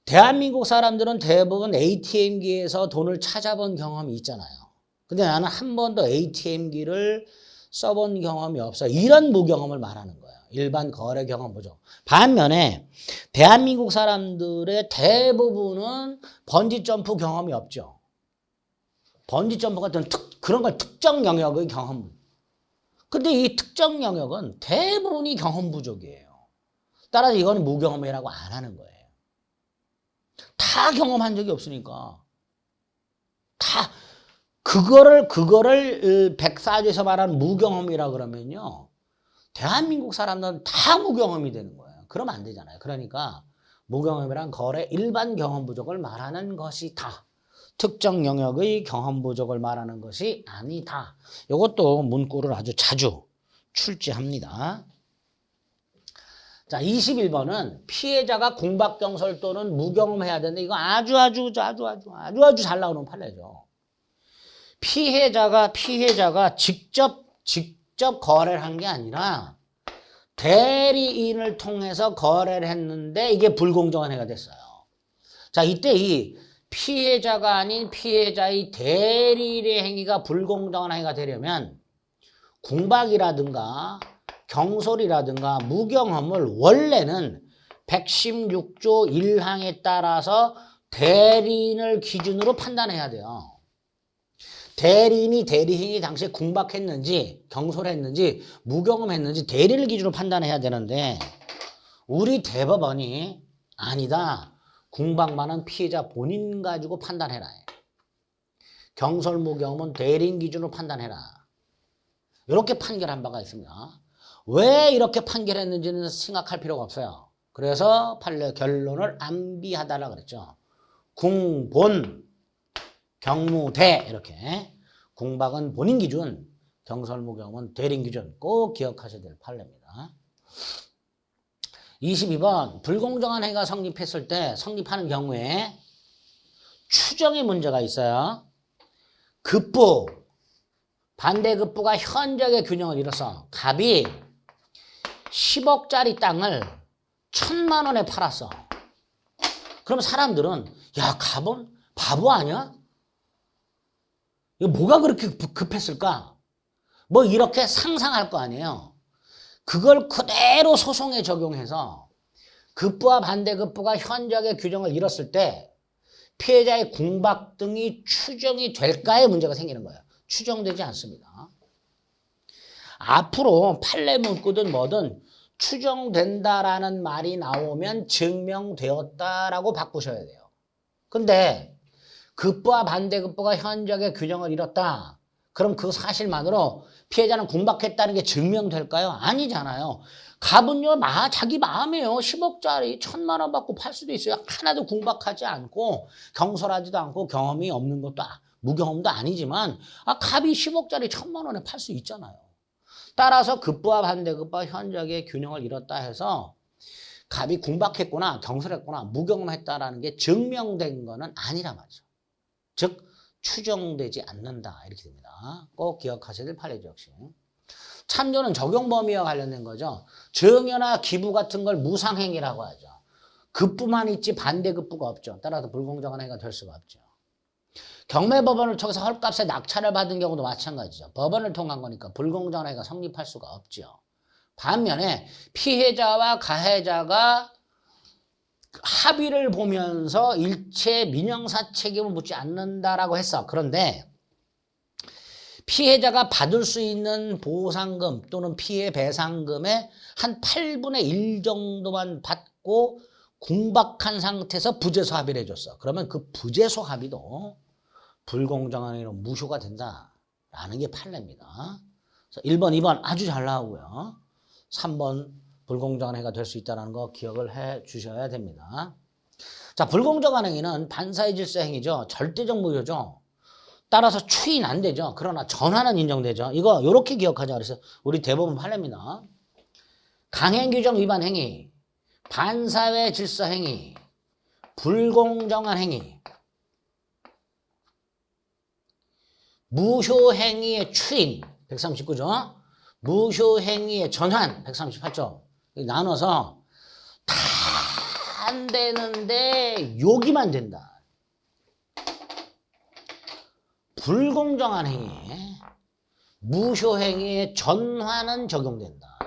대한민국 사람들은 대부분 ATM기에서 돈을 찾아본 경험이 있잖아요. 근데 나는 한 번도 ATM기를 써본 경험이 없어요. 이런 무경험을 말하는 거예요. 일반 거래 경험 부족. 반면에 대한민국 사람들의 대부분은 번지점프 경험이 없죠. 번지점프 같은 그런 걸 특정 영역의 경험. 근데 이 특정 영역은 대부분이 경험 부족이에요. 따라서 이건 무경험이라고 안 하는 거예요. 다 경험한 적이 없으니까. 다 그거를 104조에서 말하는 무경험이라 그러면요. 대한민국 사람들은 다 무경험이 되는 거예요. 그러면 안 되잖아요. 그러니까 무경험이란 거래 일반 경험 부족을 말하는 것이다. 특정 영역의 경험 부족을 말하는 것이 아니다. 이것도 문구를 아주 자주 출제합니다. 자, 21번은 피해자가 궁박경설 또는 무경험해야 되는데 이거 아주 잘 나오는 판례죠. 피해자가 직접 거래를 한 게 아니라 대리인을 통해서 거래를 했는데 이게 불공정한 행위가 됐어요. 자, 이때 이 피해자가 아닌 피해자의 대리인의 행위가 불공정한 행위가 되려면 궁박이라든가 경솔이라든가 무경험을 원래는 116조 1항에 따라서 대리인을 기준으로 판단해야 돼요. 대리인이 대리행위 당시에 궁박했는지 경솔했는지 무경험했는지 대리를 기준으로 판단해야 되는데 우리 대법원이 아니다. 궁박만은 피해자 본인 가지고 판단해라. 경솔 무경험은 대리인 기준으로 판단해라. 이렇게 판결한 바가 있습니다. 왜 이렇게 판결했는지는 생각할 필요가 없어요. 그래서 판례 결론을 암비하다라 그랬죠. 궁본 경무대 이렇게 궁박은 본인 기준 경솔무경험은 대리인 기준 꼭 기억하셔야 될 판례입니다. 22번 불공정한 행위가 성립했을 때 성립하는 경우에 추정의 문제가 있어요. 급부 반대급부가 현저하게 균형을 잃어서 갑이 10억짜리 땅을 1,000만 원에 팔았어. 그럼 사람들은 야 갑은 바보 아니야? 이거 뭐가 그렇게 급했을까? 뭐 이렇게 상상할 거 아니에요. 그걸 그대로 소송에 적용해서 급부와 반대급부가 현저하게 규정을 잃었을 때 피해자의 궁박 등이 추정이 될까의 문제가 생기는 거예요. 추정되지 않습니다. 앞으로 판례 문구든 뭐든 추정된다라는 말이 나오면 증명되었다라고 바꾸셔야 돼요. 근데 급부와 반대급부가 현저하게 균형을 잃었다. 그럼 그 사실만으로 피해자는 궁박했다는 게 증명될까요? 아니잖아요. 갑은요, 자기 마음이에요. 10억짜리 1,000만 원 받고 팔 수도 있어요. 하나도 궁박하지 않고 경솔하지도 않고 경험이 없는 것도 무경험도 아니지만 갑이 10억짜리 1,000만 원에 팔 수 있잖아요. 따라서 급부와 반대급부가 현저하게 균형을 잃었다 해서 갑이 궁박했구나 경솔했구나 무경험했다라는 게 증명된 거는 아니란 말이죠. 즉 추정되지 않는다 이렇게 됩니다. 꼭 기억하셔야 될 판례죠. 역시 참조는 적용 범위와 관련된 거죠. 증여나 기부 같은 걸 무상행위라고 하죠. 급부만 있지 반대급부가 없죠. 따라서 불공정한 행위가 될 수가 없죠. 경매법원을 통해서 헐값에 낙찰을 받은 경우도 마찬가지죠. 법원을 통한 거니까 불공정한 행위가 성립할 수가 없죠. 반면에 피해자와 가해자가 합의를 보면서 일체 민형사 책임을 묻지 않는다라고 했어. 그런데 피해자가 받을 수 있는 보상금 또는 피해 배상금의 한 8분의 1 정도만 받고 궁박한 상태에서 부재소 합의를 해줬어. 그러면 그 부재소 합의도 불공정한 행위로 무효가 된다라는 게 판례입니다. 1번, 2번 아주 잘 나오고요. 3번 불공정한 행위가 될 수 있다는 거 기억을 해 주셔야 됩니다. 자, 불공정한 행위는 반사의 질서 행위죠. 절대적 무효죠. 따라서 추인 안 되죠. 그러나 전환은 인정되죠. 이거 이렇게 기억하자 그래서 우리 대법원 판례입니다. 강행규정 위반 행위, 반사회 질서 행위, 불공정한 행위, 무효행위의 추인 139조, 무효행위의 전환 138조 나눠서 다 안 되는데 여기만 된다. 불공정한 행위, 무효행위의 전환은 적용된다.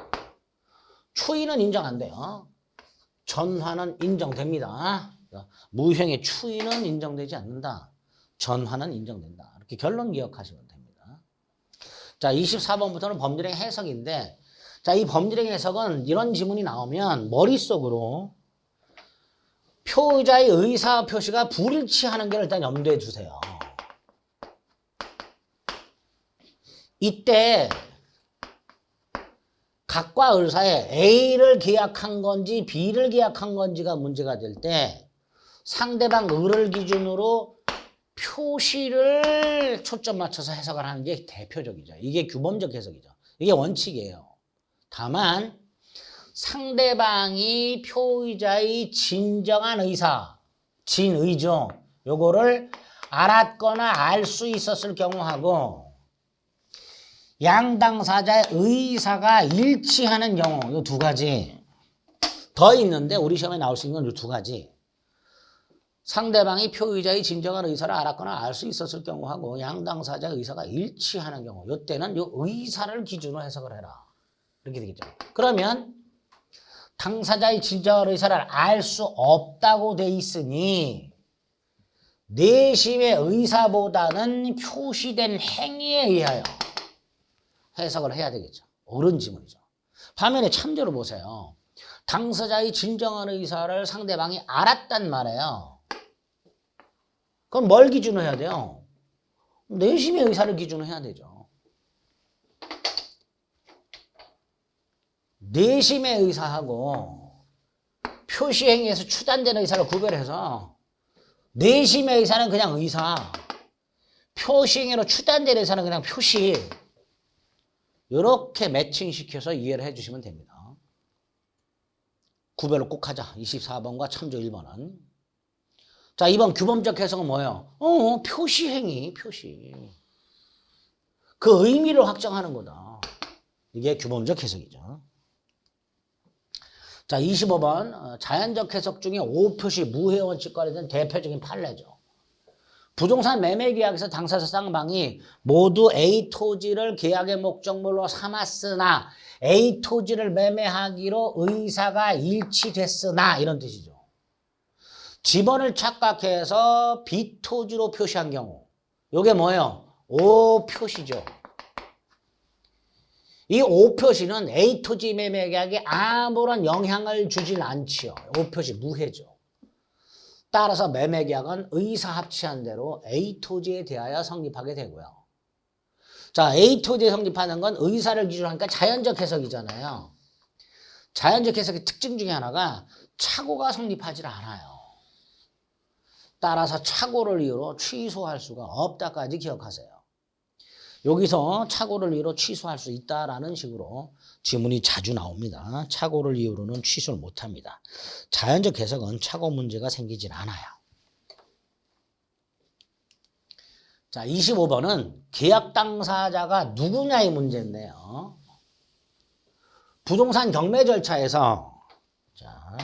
추인은 인정 안 돼요. 전환은 인정됩니다. 무효행위 추인은 인정되지 않는다. 전환은 인정된다. 이렇게 결론 기억하시면 됩니다. 자, 24번부터는 범죄행 해석인데, 자, 이 범죄행 해석은 이런 지문이 나오면 머릿속으로 피해자의 의사 표시가 불일치하는 게 일단 염두에 두세요. 이때 각과 의사에 A를 계약한 건지 B를 계약한 건지가 문제가 될 때 상대방 의를 기준으로 표시를 초점 맞춰서 해석을 하는 게 대표적이죠. 이게 규범적 해석이죠. 이게 원칙이에요. 다만 상대방이 피해자의 진정한 의사, 진의죠. 요거를 알았거나 알 수 있었을 경우하고 양 당사자의 의사가 일치하는 경우 요 두 가지 더 있는데 우리 시험에 나올 수 있는 건 요 두 가지. 상대방이 표의자의 진정한 의사를 알았거나 알 수 있었을 경우하고 양당사자의 의사가 일치하는 경우 이때는 이 의사를 기준으로 해석을 해라. 이렇게 되겠죠. 그러면 당사자의 진정한 의사를 알 수 없다고 돼 있으니 내심의 의사보다는 표시된 행위에 의하여 해석을 해야 되겠죠. 옳은 지문이죠. 반면에 참조로 보세요. 당사자의 진정한 의사를 상대방이 알았단 말이에요. 그럼 뭘 기준으로 해야 돼요? 내심의 의사를 기준으로 해야 되죠. 내심의 의사하고 표시행위에서 추단되는 의사를 구별해서 내심의 의사는 그냥 의사, 표시행위로 추단되는 의사는 그냥 표시, 이렇게 매칭시켜서 이해를 해주시면 됩니다. 구별을 꼭 하자. 24번과 참조 1번은. 자, 2번 규범적 해석은 뭐예요? 표시행위, 표시. 그 의미를 확정하는 거다. 이게 규범적 해석이죠. 자, 25번 자연적 해석 중에 오표시 무해 원칙 관련된 대표적인 판례죠. 부동산 매매 계약에서 당사자 쌍방이 모두 A 토지를 계약의 목적물로 삼았으나 A 토지를 매매하기로 의사가 일치됐으나 이런 뜻이죠. 지번을 착각해서 B 토지로 표시한 경우 이게 뭐예요? 오표시죠. 이 오표시는 A 토지 매매 계약에 아무런 영향을 주질 않지요. 오표시 무해죠. 따라서 매매 계약은 의사 합치한 대로 A 토지에 대하여 성립하게 되고요. 자, A 토지에 성립하는 건 의사를 기준으로 하니까 자연적 해석이잖아요. 자연적 해석의 특징 중에 하나가 착오가 성립하지 않아요. 따라서 착오를 이유로 취소할 수가 없다까지 기억하세요. 여기서 착오를 이유로 취소할 수 있다라는 식으로 지문이 자주 나옵니다. 착오를 이유로는 취소를 못합니다. 자연적 해석은 착오 문제가 생기질 않아요. 자, 25번은 계약 당사자가 누구냐의 문제인데요. 부동산 경매 절차에서 자,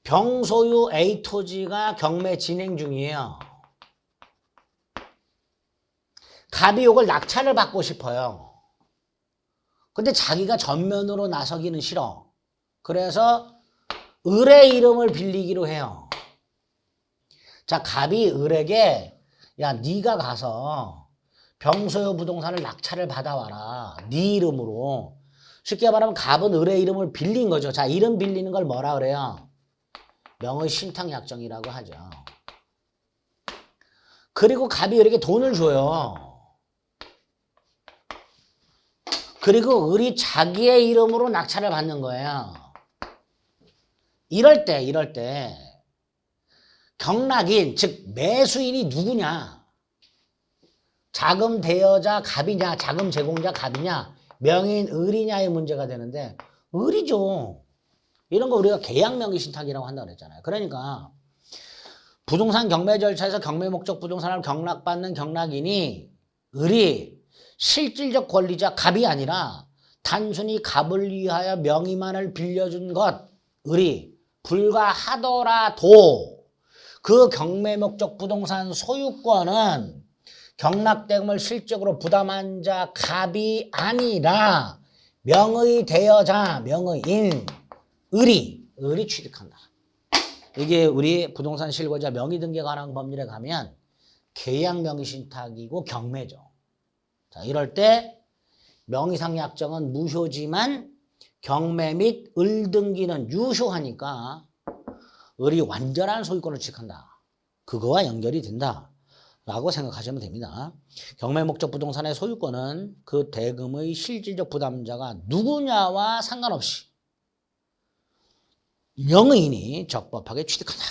병소유 A 토지가 경매 진행 중이에요. 갑이 이걸 낙찰을 받고 싶어요. 근데 자기가 전면으로 나서기는 싫어. 그래서 을의 이름을 빌리기로 해요. 자, 갑이 을에게 야, 네가 가서 병소유 부동산을 낙찰을 받아와라. 네 이름으로. 쉽게 말하면 갑은 을의 이름을 빌린 거죠. 자, 이름 빌리는 걸 뭐라 그래요? 명의 신탁약정이라고 하죠. 그리고 갑이 을에게 돈을 줘요. 그리고 을이 자기의 이름으로 낙찰을 받는 거예요. 이럴 때 경락인, 즉 매수인이 누구냐? 자금 대여자 갑이냐, 자금 제공자 갑이냐, 명의인 을이냐의 문제가 되는데 을이죠. 이런 거 우리가 계약 명의 신탁이라고 한다고 그랬잖아요. 그러니까 부동산 경매 절차에서 경매 목적 부동산을 경락받는 경락인이 을이 실질적 권리자 갑이 아니라 단순히 갑을 위하여 명의만을 빌려준 것 을이 불가하더라도 그 경매 목적 부동산 소유권은 경락대금을 실적으로 부담한 자 갑이 아니라 명의 대여자 명의인 을이 취득한다. 이게 우리 부동산 실거주자 명의등기에 관한 법률에 가면 계약 명의신탁이고 경매죠. 자, 이럴 때 명의상 약정은 무효지만 경매 및 을등기는 유효하니까 을이 완전한 소유권을 취득한다. 그거와 연결이 된다. 라고 생각하시면 됩니다. 경매 목적 부동산의 소유권은 그 대금의 실질적 부담자가 누구냐와 상관없이 명의인이 적법하게 취득한다.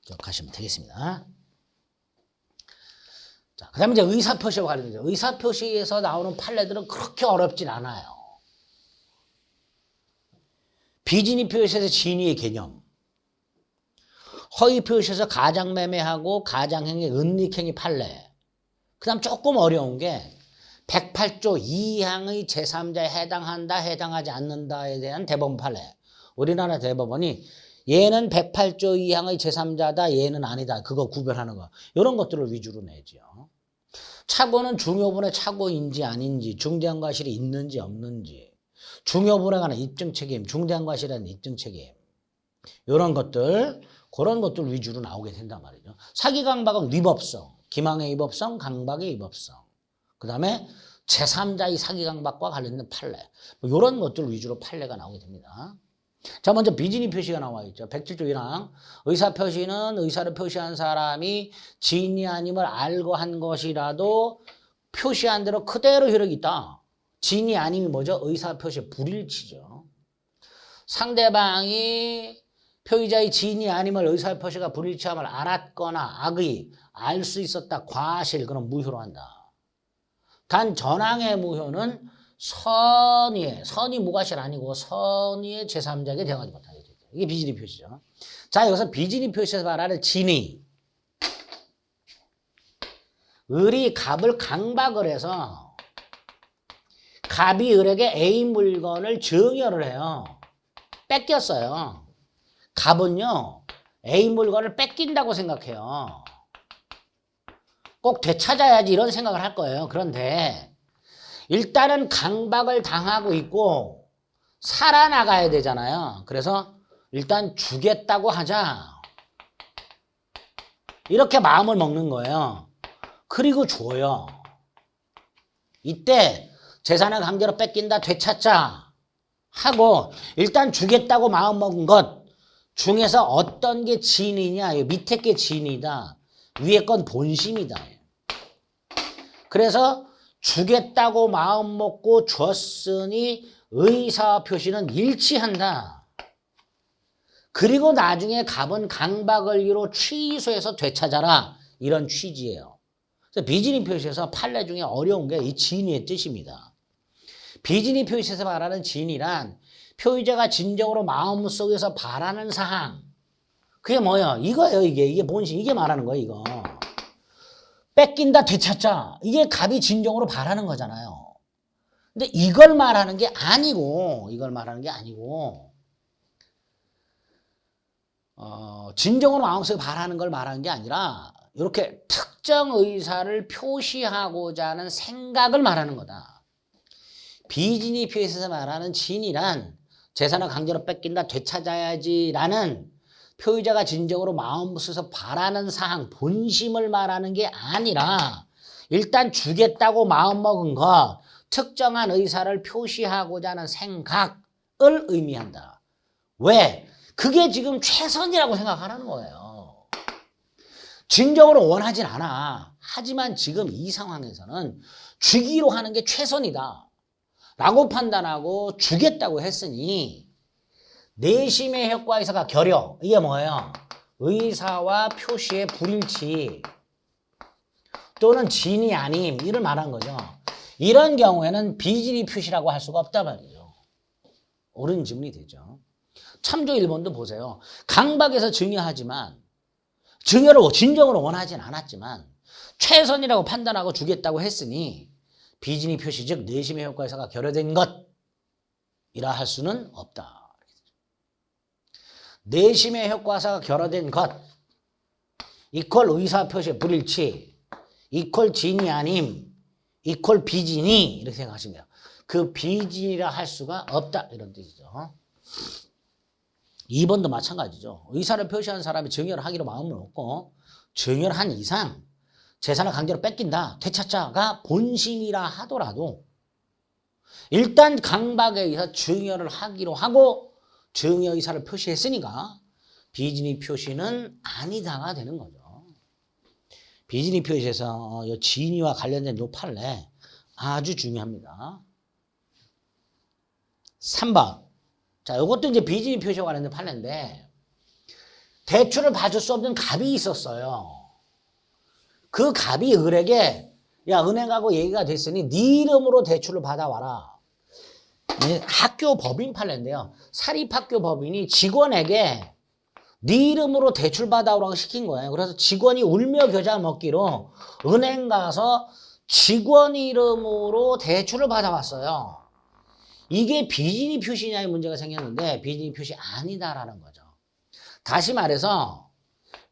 기억하시면 되겠습니다. 자, 그 다음에 이제 의사표시와 관련돼서 의사표시에서 나오는 판례들은 그렇게 어렵진 않아요. 비진위 표시에서 진위의 개념, 허위 표시에서 가장매매하고 가장행위, 은닉행위 판례. 그 다음 조금 어려운 게 108조 2항의 제3자에 해당한다, 해당하지 않는다에 대한 대법원 판례. 우리나라 대법원이 얘는 108조 이항의 제3자다. 얘는 아니다. 그거 구별하는 거. 이런 것들을 위주로 내죠. 착오는 중요분의 착오인지 아닌지, 중대한 과실이 있는지 없는지, 중요분에 관한 입증 책임, 중대한 과실에 대한 입증 책임, 이런 것들, 그런 것들 위주로 나오게 된단 말이죠. 사기 강박은 위법성, 기망의 위법성, 강박의 위법성, 그 다음에 제3자의 사기 강박과 관련된 판례, 뭐 이런 것들 위주로 판례가 나오게 됩니다. 자, 먼저 비진의 표시가 나와 있죠. 107조 1항. 의사 표시는 의사를 표시한 사람이 지인이 아님을 알고 한 것이라도 표시한 대로 그대로 효력이 있다. 지인이 아님이 뭐죠? 의사 표시의 불일치죠. 상대방이 표의자의 지인이 아님을 의사 표시가 불일치함을 알았거나 악의, 알 수 있었다. 과실, 그럼 무효로 한다. 단 전항의 무효는 선의 무과실 아니고 선의의 제3자에게 대응하지 못하게 되죠. 이게 비진의 표시죠. 자, 여기서 비진의 표시에서 말하는 진의. 을이 갑을 강박을 해서 갑이 을에게 A 물건을 증여를 해요. 뺏겼어요. 갑은요, A 물건을 뺏긴다고 생각해요. 꼭 되찾아야지 이런 생각을 할 거예요. 그런데 일단은 강박을 당하고 있고 살아나가야 되잖아요. 그래서 일단 주겠다고 하자. 이렇게 마음을 먹는 거예요. 그리고 줘요. 이때 재산을 강제로 뺏긴다, 되찾자 하고 일단 주겠다고 마음 먹은 것 중에서 어떤 게 진이냐, 밑에 게 진이다, 위에 건 본심이다. 그래서 주겠다고 마음 먹고 줬으니 의사 표시는 일치한다. 그리고 나중에 갑은 강박을 이유로 취소해서 되찾아라. 이런 취지예요. 그래서 비진의 표시에서 판례 중에 어려운 게 이 진의의 뜻입니다. 비진의 표시에서 말하는 진이란 표의자가 진정으로 마음속에서 바라는 사항. 그게 뭐예요? 이거예요. 이게 본심. 이게 말하는 거예요. 이거. 뺏긴다, 되찾자. 이게 갑이 진정으로 바라는 거잖아요. 근데 이걸 말하는 게 아니고, 진정으로 마음속에 바라는 걸 말하는 게 아니라, 이렇게 특정 의사를 표시하고자 하는 생각을 말하는 거다. 비진의 표시에서 말하는 진이란 재산을 강제로 뺏긴다, 되찾아야지라는 표의자가 진정으로 마음속에서 바라는 사항, 본심을 말하는 게 아니라 일단 주겠다고 마음먹은 것, 특정한 의사를 표시하고자 하는 생각을 의미한다. 왜? 그게 지금 최선이라고 생각하는 거예요. 진정으로 원하진 않아. 하지만 지금 이 상황에서는 주기로 하는 게 최선이다 라고 판단하고 주겠다고 했으니 내심의 효과 의사가 결여. 이게 뭐예요? 의사와 표시의 불일치 또는 진이 아님, 이를 말한 거죠. 이런 경우에는 비진의 표시라고 할 수가 없단 말이죠. 옳은 질문이 되죠. 참조 1번도 보세요. 강박에서 증여하지만 증여를 진정으로 원하진 않았지만 최선이라고 판단하고 주겠다고 했으니 비진의 표시, 즉 내심의 효과 의사가 결여된 것이라 할 수는 없다. 내심의 효과사가 결여된 것 이퀄 의사표시의 불일치 이퀄 진이 아님 이퀄 비진이, 이렇게 생각하시면 돼요. 그 비진이라 할 수가 없다, 이런 뜻이죠. 2번도 마찬가지죠. 의사를 표시한 사람이 증여를 하기로 마음을 먹고 증여를 한 이상 재산을 강제로 뺏긴다, 되찾자가 본심이라 하더라도 일단 강박에 의해서 증여를 하기로 하고 증여 의사를 표시했으니까 비진의 표시는 아니다가 되는 거죠. 비진의 표시에서 이 진위와 관련된 요 판례 아주 중요합니다. 3번. 자, 이것도 이제 비진의 표시와 관련된 판례인데 대출을 받을 수 없는 갑이 있었어요. 그 갑이 을에게 야, 은행하고 얘기가 됐으니 네 이름으로 대출을 받아와라. 학교 법인 판례인데요. 사립학교 법인이 직원에게 네 이름으로 대출 받아오라고 시킨 거예요. 그래서 직원이 울며 겨자 먹기로 은행 가서 직원 이름으로 대출을 받아왔어요. 이게 비진의 표시냐의 문제가 생겼는데 비진의 표시 아니다라는 거죠. 다시 말해서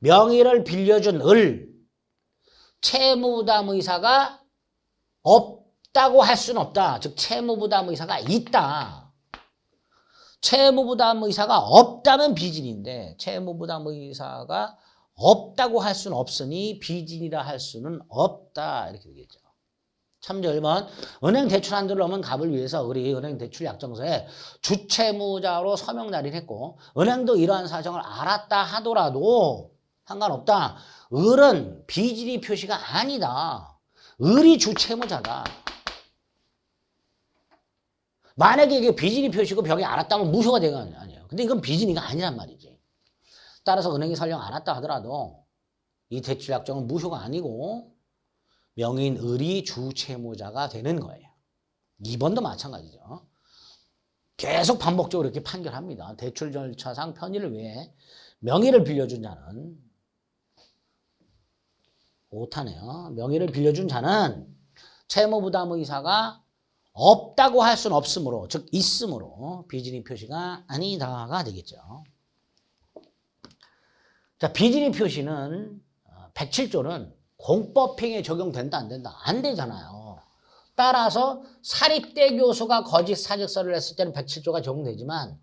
명의를 빌려준 을 채무부담 의사가 없다고 할 수는 없다. 즉 채무부담 의사가 있다. 채무부담 의사가 없다면 비진인데 채무부담 의사가 없다고 할 수는 없으니 비진이라 할 수는 없다. 이렇게 되겠죠. 참조 1번 은행 대출 한도를 넘은 갑을 위해서 을이 은행 대출 약정서에 주채무자로 서명 날인했고 은행도 이러한 사정을 알았다 하더라도 상관없다. 을은 비진이 표시가 아니다. 을이 주채무자다. 만약에 이게 비진이 표시고 병이 알았다면 무효가 되는 거 아니에요. 근데 이건 비진이가 아니란 말이지. 따라서 은행이 설령 알았다 하더라도 이 대출 약정은 무효가 아니고 명의인 을이 주채무자가 되는 거예요. 2번도 마찬가지죠. 계속 반복적으로 이렇게 판결합니다. 대출 절차상 편의를 위해 명의를 빌려준 자는 오타네요. 명의를 빌려준 자는 채무부담 의사가 없다고 할 수는 없으므로 즉 있으므로 비진이 표시가 아니다가 되겠죠. 자, 비진이 표시는 107조는 공법행위에 적용된다 안 된다? 안 되잖아요. 따라서 사립대 교수가 거짓 사직서를 냈을 때는 107조가 적용되지만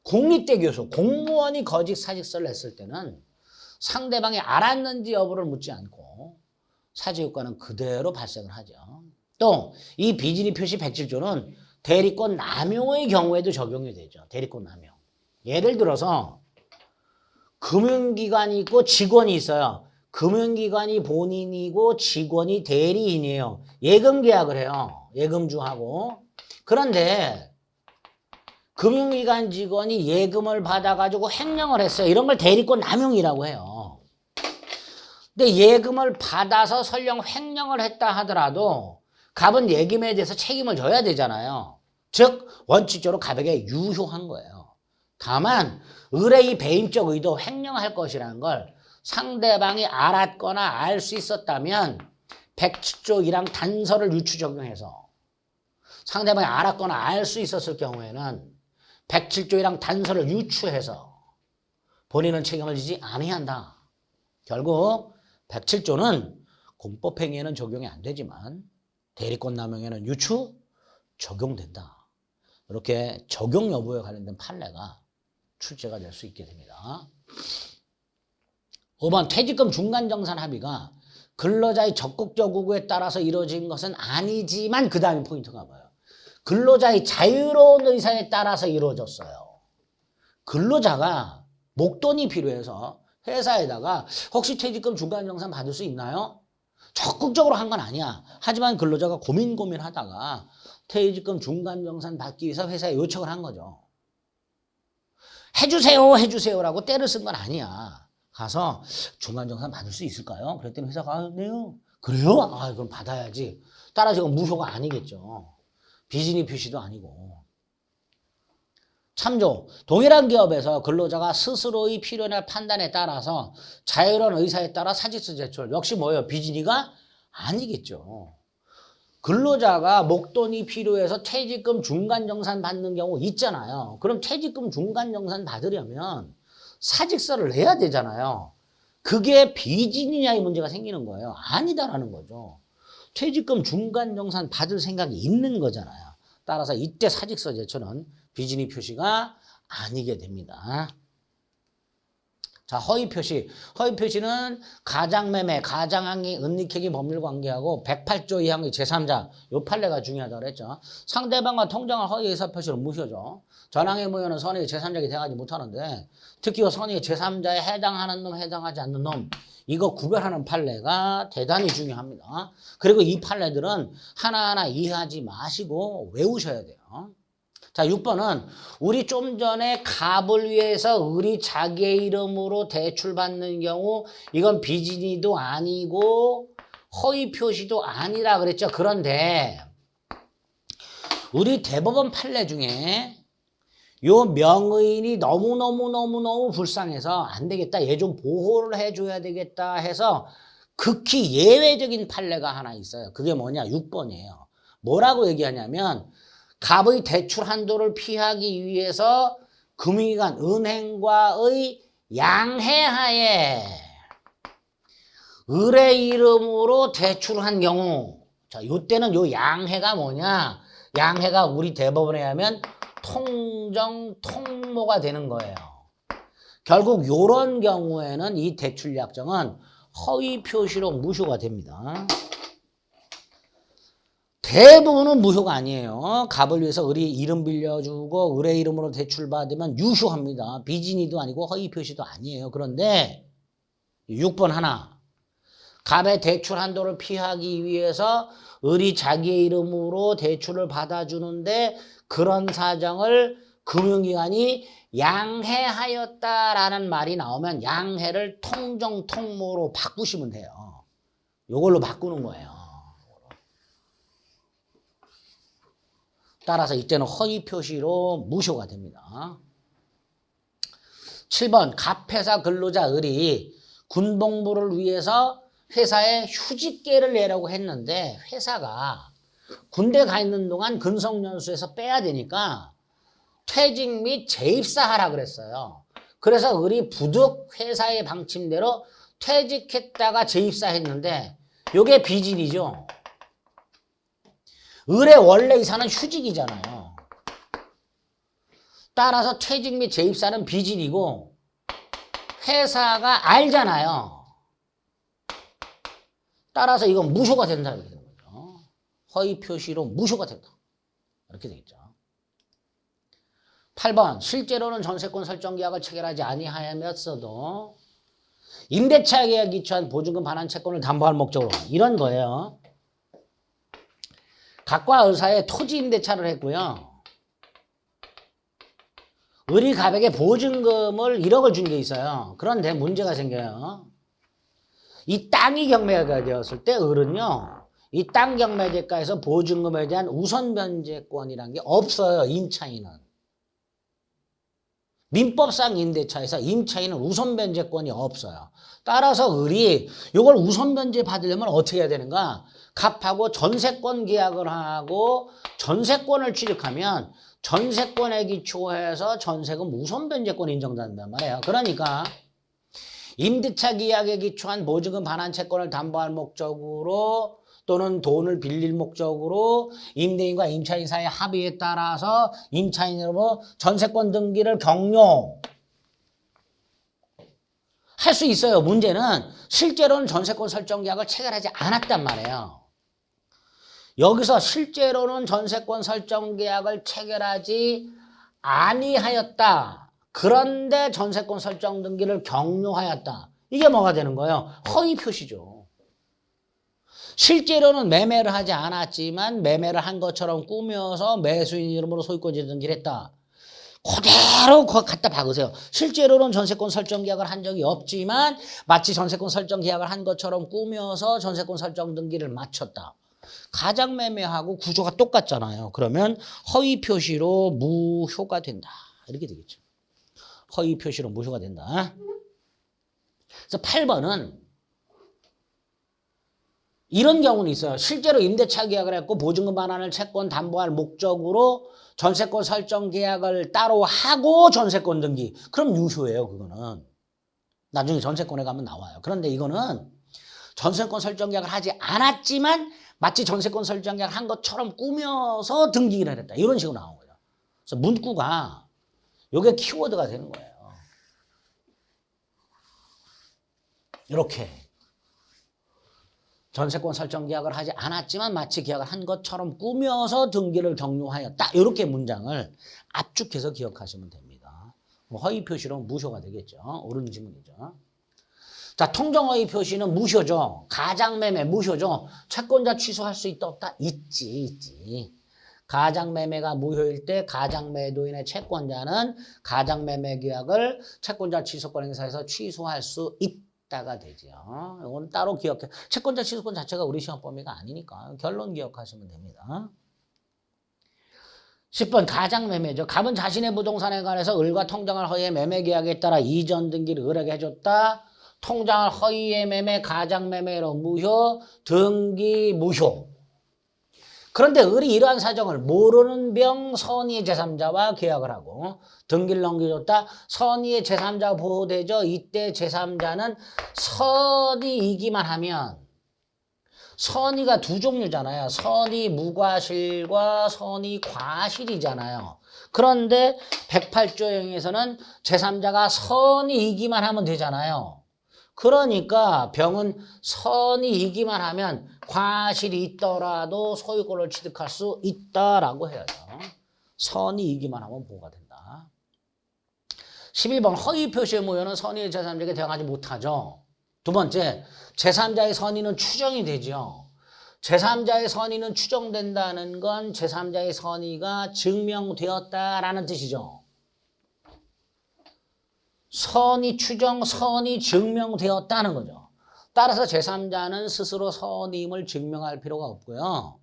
국립대 교수, 공무원이 거짓 사직서를 냈을 때는 상대방이 알았는지 여부를 묻지 않고 사직효과는 그대로 발생을 하죠. 또 이 비진이 표시 107조는 대리권 남용의 경우에도 적용이 되죠. 대리권 남용. 예를 들어서 금융기관이 있고 직원이 있어요. 금융기관이 본인이고 직원이 대리인이에요. 예금 계약을 해요. 예금주하고. 그런데 금융기관 직원이 예금을 받아가지고 횡령을 했어요. 이런 걸 대리권 남용이라고 해요. 근데 예금을 받아서 설령 횡령을 했다 하더라도 갑은 예금에 대해서 책임을 져야 되잖아요. 즉 원칙적으로 갑에게 유효한 거예요. 다만 을의 이 배임적 의도 횡령할 것이라는 걸 상대방이 알았거나 알 수 있었다면 107조 1항 단서를 유추 적용해서 상대방이 알았거나 알 수 있었을 경우에는 107조 1항 단서를 유추해서 본인은 책임을 지지 아니한다. 결국 107조는 공법행위에는 적용이 안 되지만 대리권 남용에는 유추 적용된다. 이렇게 적용 여부에 관련된 판례가 출제가 될 수 있게 됩니다. 5번 퇴직금 중간정산 합의가 근로자의 적극적 요구에 따라서 이루어진 것은 아니지만 그 다음에 포인트가 뭐예요? 근로자의 자유로운 의사에 따라서 이루어졌어요. 근로자가 목돈이 필요해서 회사에다가 혹시 퇴직금 중간정산 받을 수 있나요? 적극적으로 한 건 아니야. 하지만 근로자가 고민하다가 퇴직금 중간정산 받기 위해서 회사에 요청을 한 거죠. 해주세요라고 떼를 쓴 건 아니야. 가서 중간정산 받을 수 있을까요? 그랬더니 회사가 아, 네요. 그래요? 아, 그럼 받아야지. 따라서 이건 무효가 아니겠죠. 비진이 표시도 아니고. 참조. 동일한 기업에서 근로자가 스스로의 필요나 판단에 따라서 자유로운 의사에 따라 사직서 제출. 역시 뭐예요? 비진이가 아니겠죠. 근로자가 목돈이 필요해서 퇴직금 중간정산 받는 경우 있잖아요. 그럼 퇴직금 중간정산 받으려면 사직서를 내야 되잖아요. 그게 비진이냐의 문제가 생기는 거예요. 아니다라는 거죠. 퇴직금 중간정산 받을 생각이 있는 거잖아요. 따라서 이때 사직서 제출은 비진이 표시가 아니게 됩니다. 자, 허위 표시. 허위 표시는 가장매매, 가장항의, 은닉행위 법률관계하고 108조 2항의 제3자, 요 판례가 중요하다고 그랬죠. 상대방과 통장을 허위 의사표시는 무효죠. 전항의 무효는 선의의 제3자에게 대하지 못하는데 특히 선의의 제3자에 해당하는 놈, 해당하지 않는 놈 이거 구별하는 판례가 대단히 중요합니다. 그리고 이 판례들은 하나하나 이해하지 마시고 외우셔야 돼요. 자, 6번은 우리 좀 전에 갑을 위해서 을이 자기의 이름으로 대출받는 경우 이건 비진이도 아니고 허위 표시도 아니라 그랬죠. 그런데 우리 대법원 판례 중에 요 명의인이 너무너무 불쌍해서 안 되겠다. 얘 좀 보호를 해줘야 되겠다 해서 극히 예외적인 판례가 하나 있어요. 그게 뭐냐? 6번이에요. 뭐라고 얘기하냐면 갑의 대출 한도를 피하기 위해서 금융기관 은행과의 양해하에 을의 이름으로 대출한 경우, 자, 요때는 요 양해가 뭐냐? 양해가 우리 대법원에 하면 통정, 통모가 되는 거예요. 결국 요런 경우에는 이 대출 약정은 허위 표시로 무효가 됩니다. 대부분은 무효가 아니에요. 갑을 위해서 을이 이름 빌려주고 을의 이름으로 대출받으면 유효합니다. 비진이도 아니고 허위 표시도 아니에요. 그런데 6번 하나. 갑의 대출 한도를 피하기 위해서 을이 자기의 이름으로 대출을 받아주는데 그런 사정을 금융기관이 양해하였다라는 말이 나오면 양해를 통정, 통모로 바꾸시면 돼요. 이걸로 바꾸는 거예요. 따라서 이때는 허위 표시로 무효가 됩니다. 7번 갑회사 근로자 을이 군복무를 위해서 회사에 휴직계를 내라고 했는데 회사가 군대 가 있는 동안 근속연수에서 빼야 되니까 퇴직 및 재입사하라 그랬어요. 그래서 을이 부득 회사의 방침대로 퇴직했다가 재입사했는데 이게 비질이죠. 을의 원래 이사는 휴직이잖아요. 따라서 퇴직 및 재입사는 비질이고 회사가 알잖아요. 따라서 이건 무효가 된다 이렇게 되는 거죠. 허위 표시로 무효가 된다. 이렇게 되겠죠. 8번 실제로는 전세권 설정 계약을 체결하지 아니하였어도 임대차 계약에 기초한 보증금 반환 채권을 담보할 목적으로 이런 거예요. 갑과 을 사이에 토지 임대차를 했고요. 을이 갑에게 보증금을 1억을 준 게 있어요. 그런데 문제가 생겨요. 이 땅이 경매가 되었을 때 을은요. 이 땅 경매대가에서 보증금에 대한 우선 변제권이라는 게 없어요. 임차인은. 민법상 임대차에서 임차인은 우선 변제권이 없어요. 따라서 을이 이걸 우선 변제 받으려면 어떻게 해야 되는가? 갑하고 전세권 계약을 하고 전세권을 취득하면 전세권에 기초해서 전세금 우선 변제권 인정된단 말이에요. 그러니까 임대차 계약에 기초한 보증금 반환 채권을 담보할 목적으로 또는 돈을 빌릴 목적으로 임대인과 임차인 사이의 합의에 따라서 임차인으로 전세권 등기를 격려 할 수 있어요. 문제는 실제로는 전세권 설정 계약을 체결하지 않았단 말이에요. 여기서 실제로는 전세권 설정 계약을 체결하지 아니하였다. 그런데 전세권 설정 등기를 격려하였다. 이게 뭐가 되는 거예요? 허위 표시죠. 실제로는 매매를 하지 않았지만 매매를 한 것처럼 꾸며서 매수인 이름으로 소유권자 등기를 했다. 그대로 갖다 박으세요. 실제로는 전세권 설정 계약을 한 적이 없지만 마치 전세권 설정 계약을 한 것처럼 꾸며서 전세권 설정 등기를 마쳤다. 가장 매매하고 구조가 똑같잖아요. 그러면 허위 표시로 무효가 된다. 이렇게 되겠죠. 허위 표시로 무효가 된다. 그래서 8번은 이런 경우는 있어요. 실제로 임대차 계약을 했고 보증금 반환을 채권 담보할 목적으로 전세권 설정 계약을 따로 하고 전세권 등기. 그럼 유효예요. 그거는. 나중에 전세권에 가면 나와요. 그런데 이거는 전세권 설정 계약을 하지 않았지만 마치 전세권 설정 계약을 한 것처럼 꾸며서 등기를 했다. 이런 식으로 나온 거예요. 그래서 문구가 이게 키워드가 되는 거예요. 이렇게 전세권 설정 계약을 하지 않았지만 마치 계약을 한 것처럼 꾸며서 등기를 격려하였다. 이렇게 문장을 압축해서 기억하시면 됩니다. 허위 표시로 무효가 되겠죠. 옳은 지문이죠. 자, 통정허위 표시는 무효죠. 가장매매 무효죠. 채권자 취소할 수 있다 없다? 있지. 가장매매가 무효일 때 가장매도인의 채권자는 가장매매 계약을 채권자 취소권 행사에서 취소할 수 있다가 되죠. 이건 따로 기억해. 채권자 취소권 자체가 우리 시험 범위가 아니니까 결론 기억하시면 됩니다. 10번 가장매매죠. 갑은 자신의 부동산에 관해서 을과 통장을 허위의 매매 계약에 따라 이전 등기를 을에게 해줬다. 통장을 허위의 매매, 가장매매로 무효, 등기 무효. 그런데 을이 이러한 사정을 모르는 병 선의의 제3자와 계약을 하고 등기를 넘겨줬다. 선의의 제3자 보호되죠. 이때 제3자는 선의이기만 하면 선의가 두 종류잖아요. 선의 무과실과 선의 과실이잖아요. 그런데 108조형에서는 제3자가 선의이기만 하면 되잖아요. 그러니까 병은 선의이기만 하면 과실이 있더라도 소유권을 취득할 수 있다라고 해야죠. 선의이기만 하면 보호가 된다. 12번 허위 표시의 무효는 선의의 제3자에게 대항하지 못하죠. 두 번째, 제3자의 선의는 추정이 되죠. 제3자의 선의는 추정된다는 건 제3자의 선의가 증명되었다라는 뜻이죠. 선의 추정, 선의 증명되었다는 거죠. 따라서 제3자는 스스로 선의임을 증명할 필요가 없고요.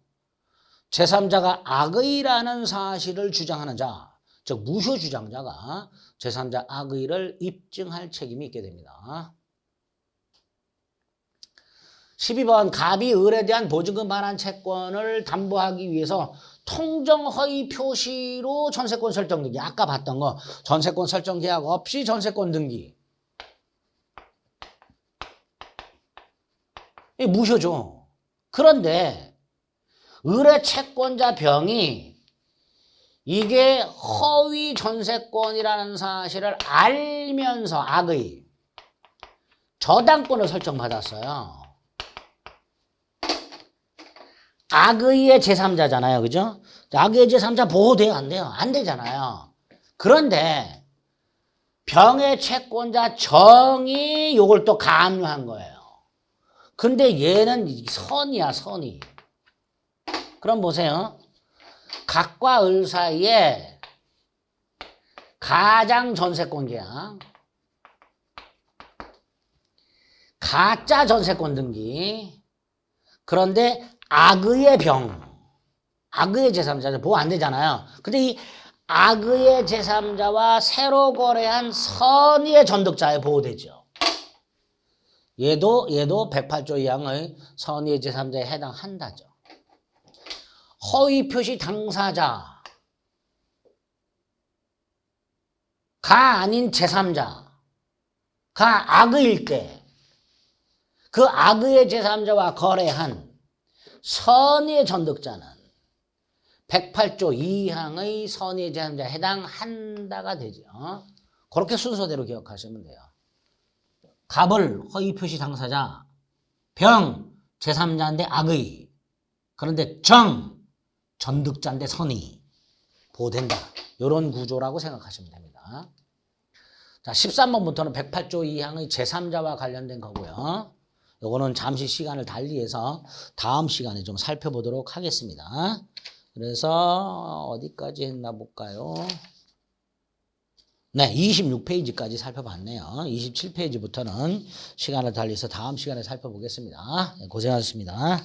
제3자가 악의라는 사실을 주장하는 자, 즉 무효 주장자가 제3자 악의를 입증할 책임이 있게 됩니다. 12번 갑이 을에 대한 보증금 반환 채권을 담보하기 위해서 통정 허위 표시로 전세권 설정 등기. 아까 봤던 거 전세권 설정 계약 없이 전세권 등기. 이 무효죠. 그런데 을의 채권자 병이 이게 허위 전세권이라는 사실을 알면서 악의 저당권을 설정받았어요. 악의의 제3자잖아요. 그죠? 악의의 제3자 보호돼요? 안 돼요? 안 되잖아요. 그런데 병의 채권자 정이 요걸 또 가압류한 거예요. 근데 얘는 선이야, 선이. 그럼 보세요. 갑과 을 사이에 가장 전세권 계약, 가짜 전세권 등기, 그런데 악의의 병, 악의의 제3자 보호 안 되잖아요. 근데 이 악의의 제3자와 새로 거래한 선의의 전득자에 보호되죠. 얘도 108조 2항의 선의의 제3자에 해당한다죠. 허위 표시 당사자가 아닌 제3자가 악의일 때 그 악의의 제3자와 거래한 선의의 전득자는 108조 2항의 선의의 제3자에 해당한다가 되죠. 그렇게 순서대로 기억하시면 돼요. 갑을 허위 표시 당사자, 병 제3자인데 악의, 그런데 정 전득자인데 선의 보호된다. 이런 구조라고 생각하시면 됩니다. 자, 13번부터는 108조 2항의 제3자와 관련된 거고요. 요거는 잠시 시간을 달리해서 다음 시간에 좀 살펴보도록 하겠습니다. 그래서 어디까지 했나 볼까요? 네, 26페이지까지 살펴봤네요. 27페이지부터는 시간을 달리해서 다음 시간에 살펴보겠습니다. 고생하셨습니다.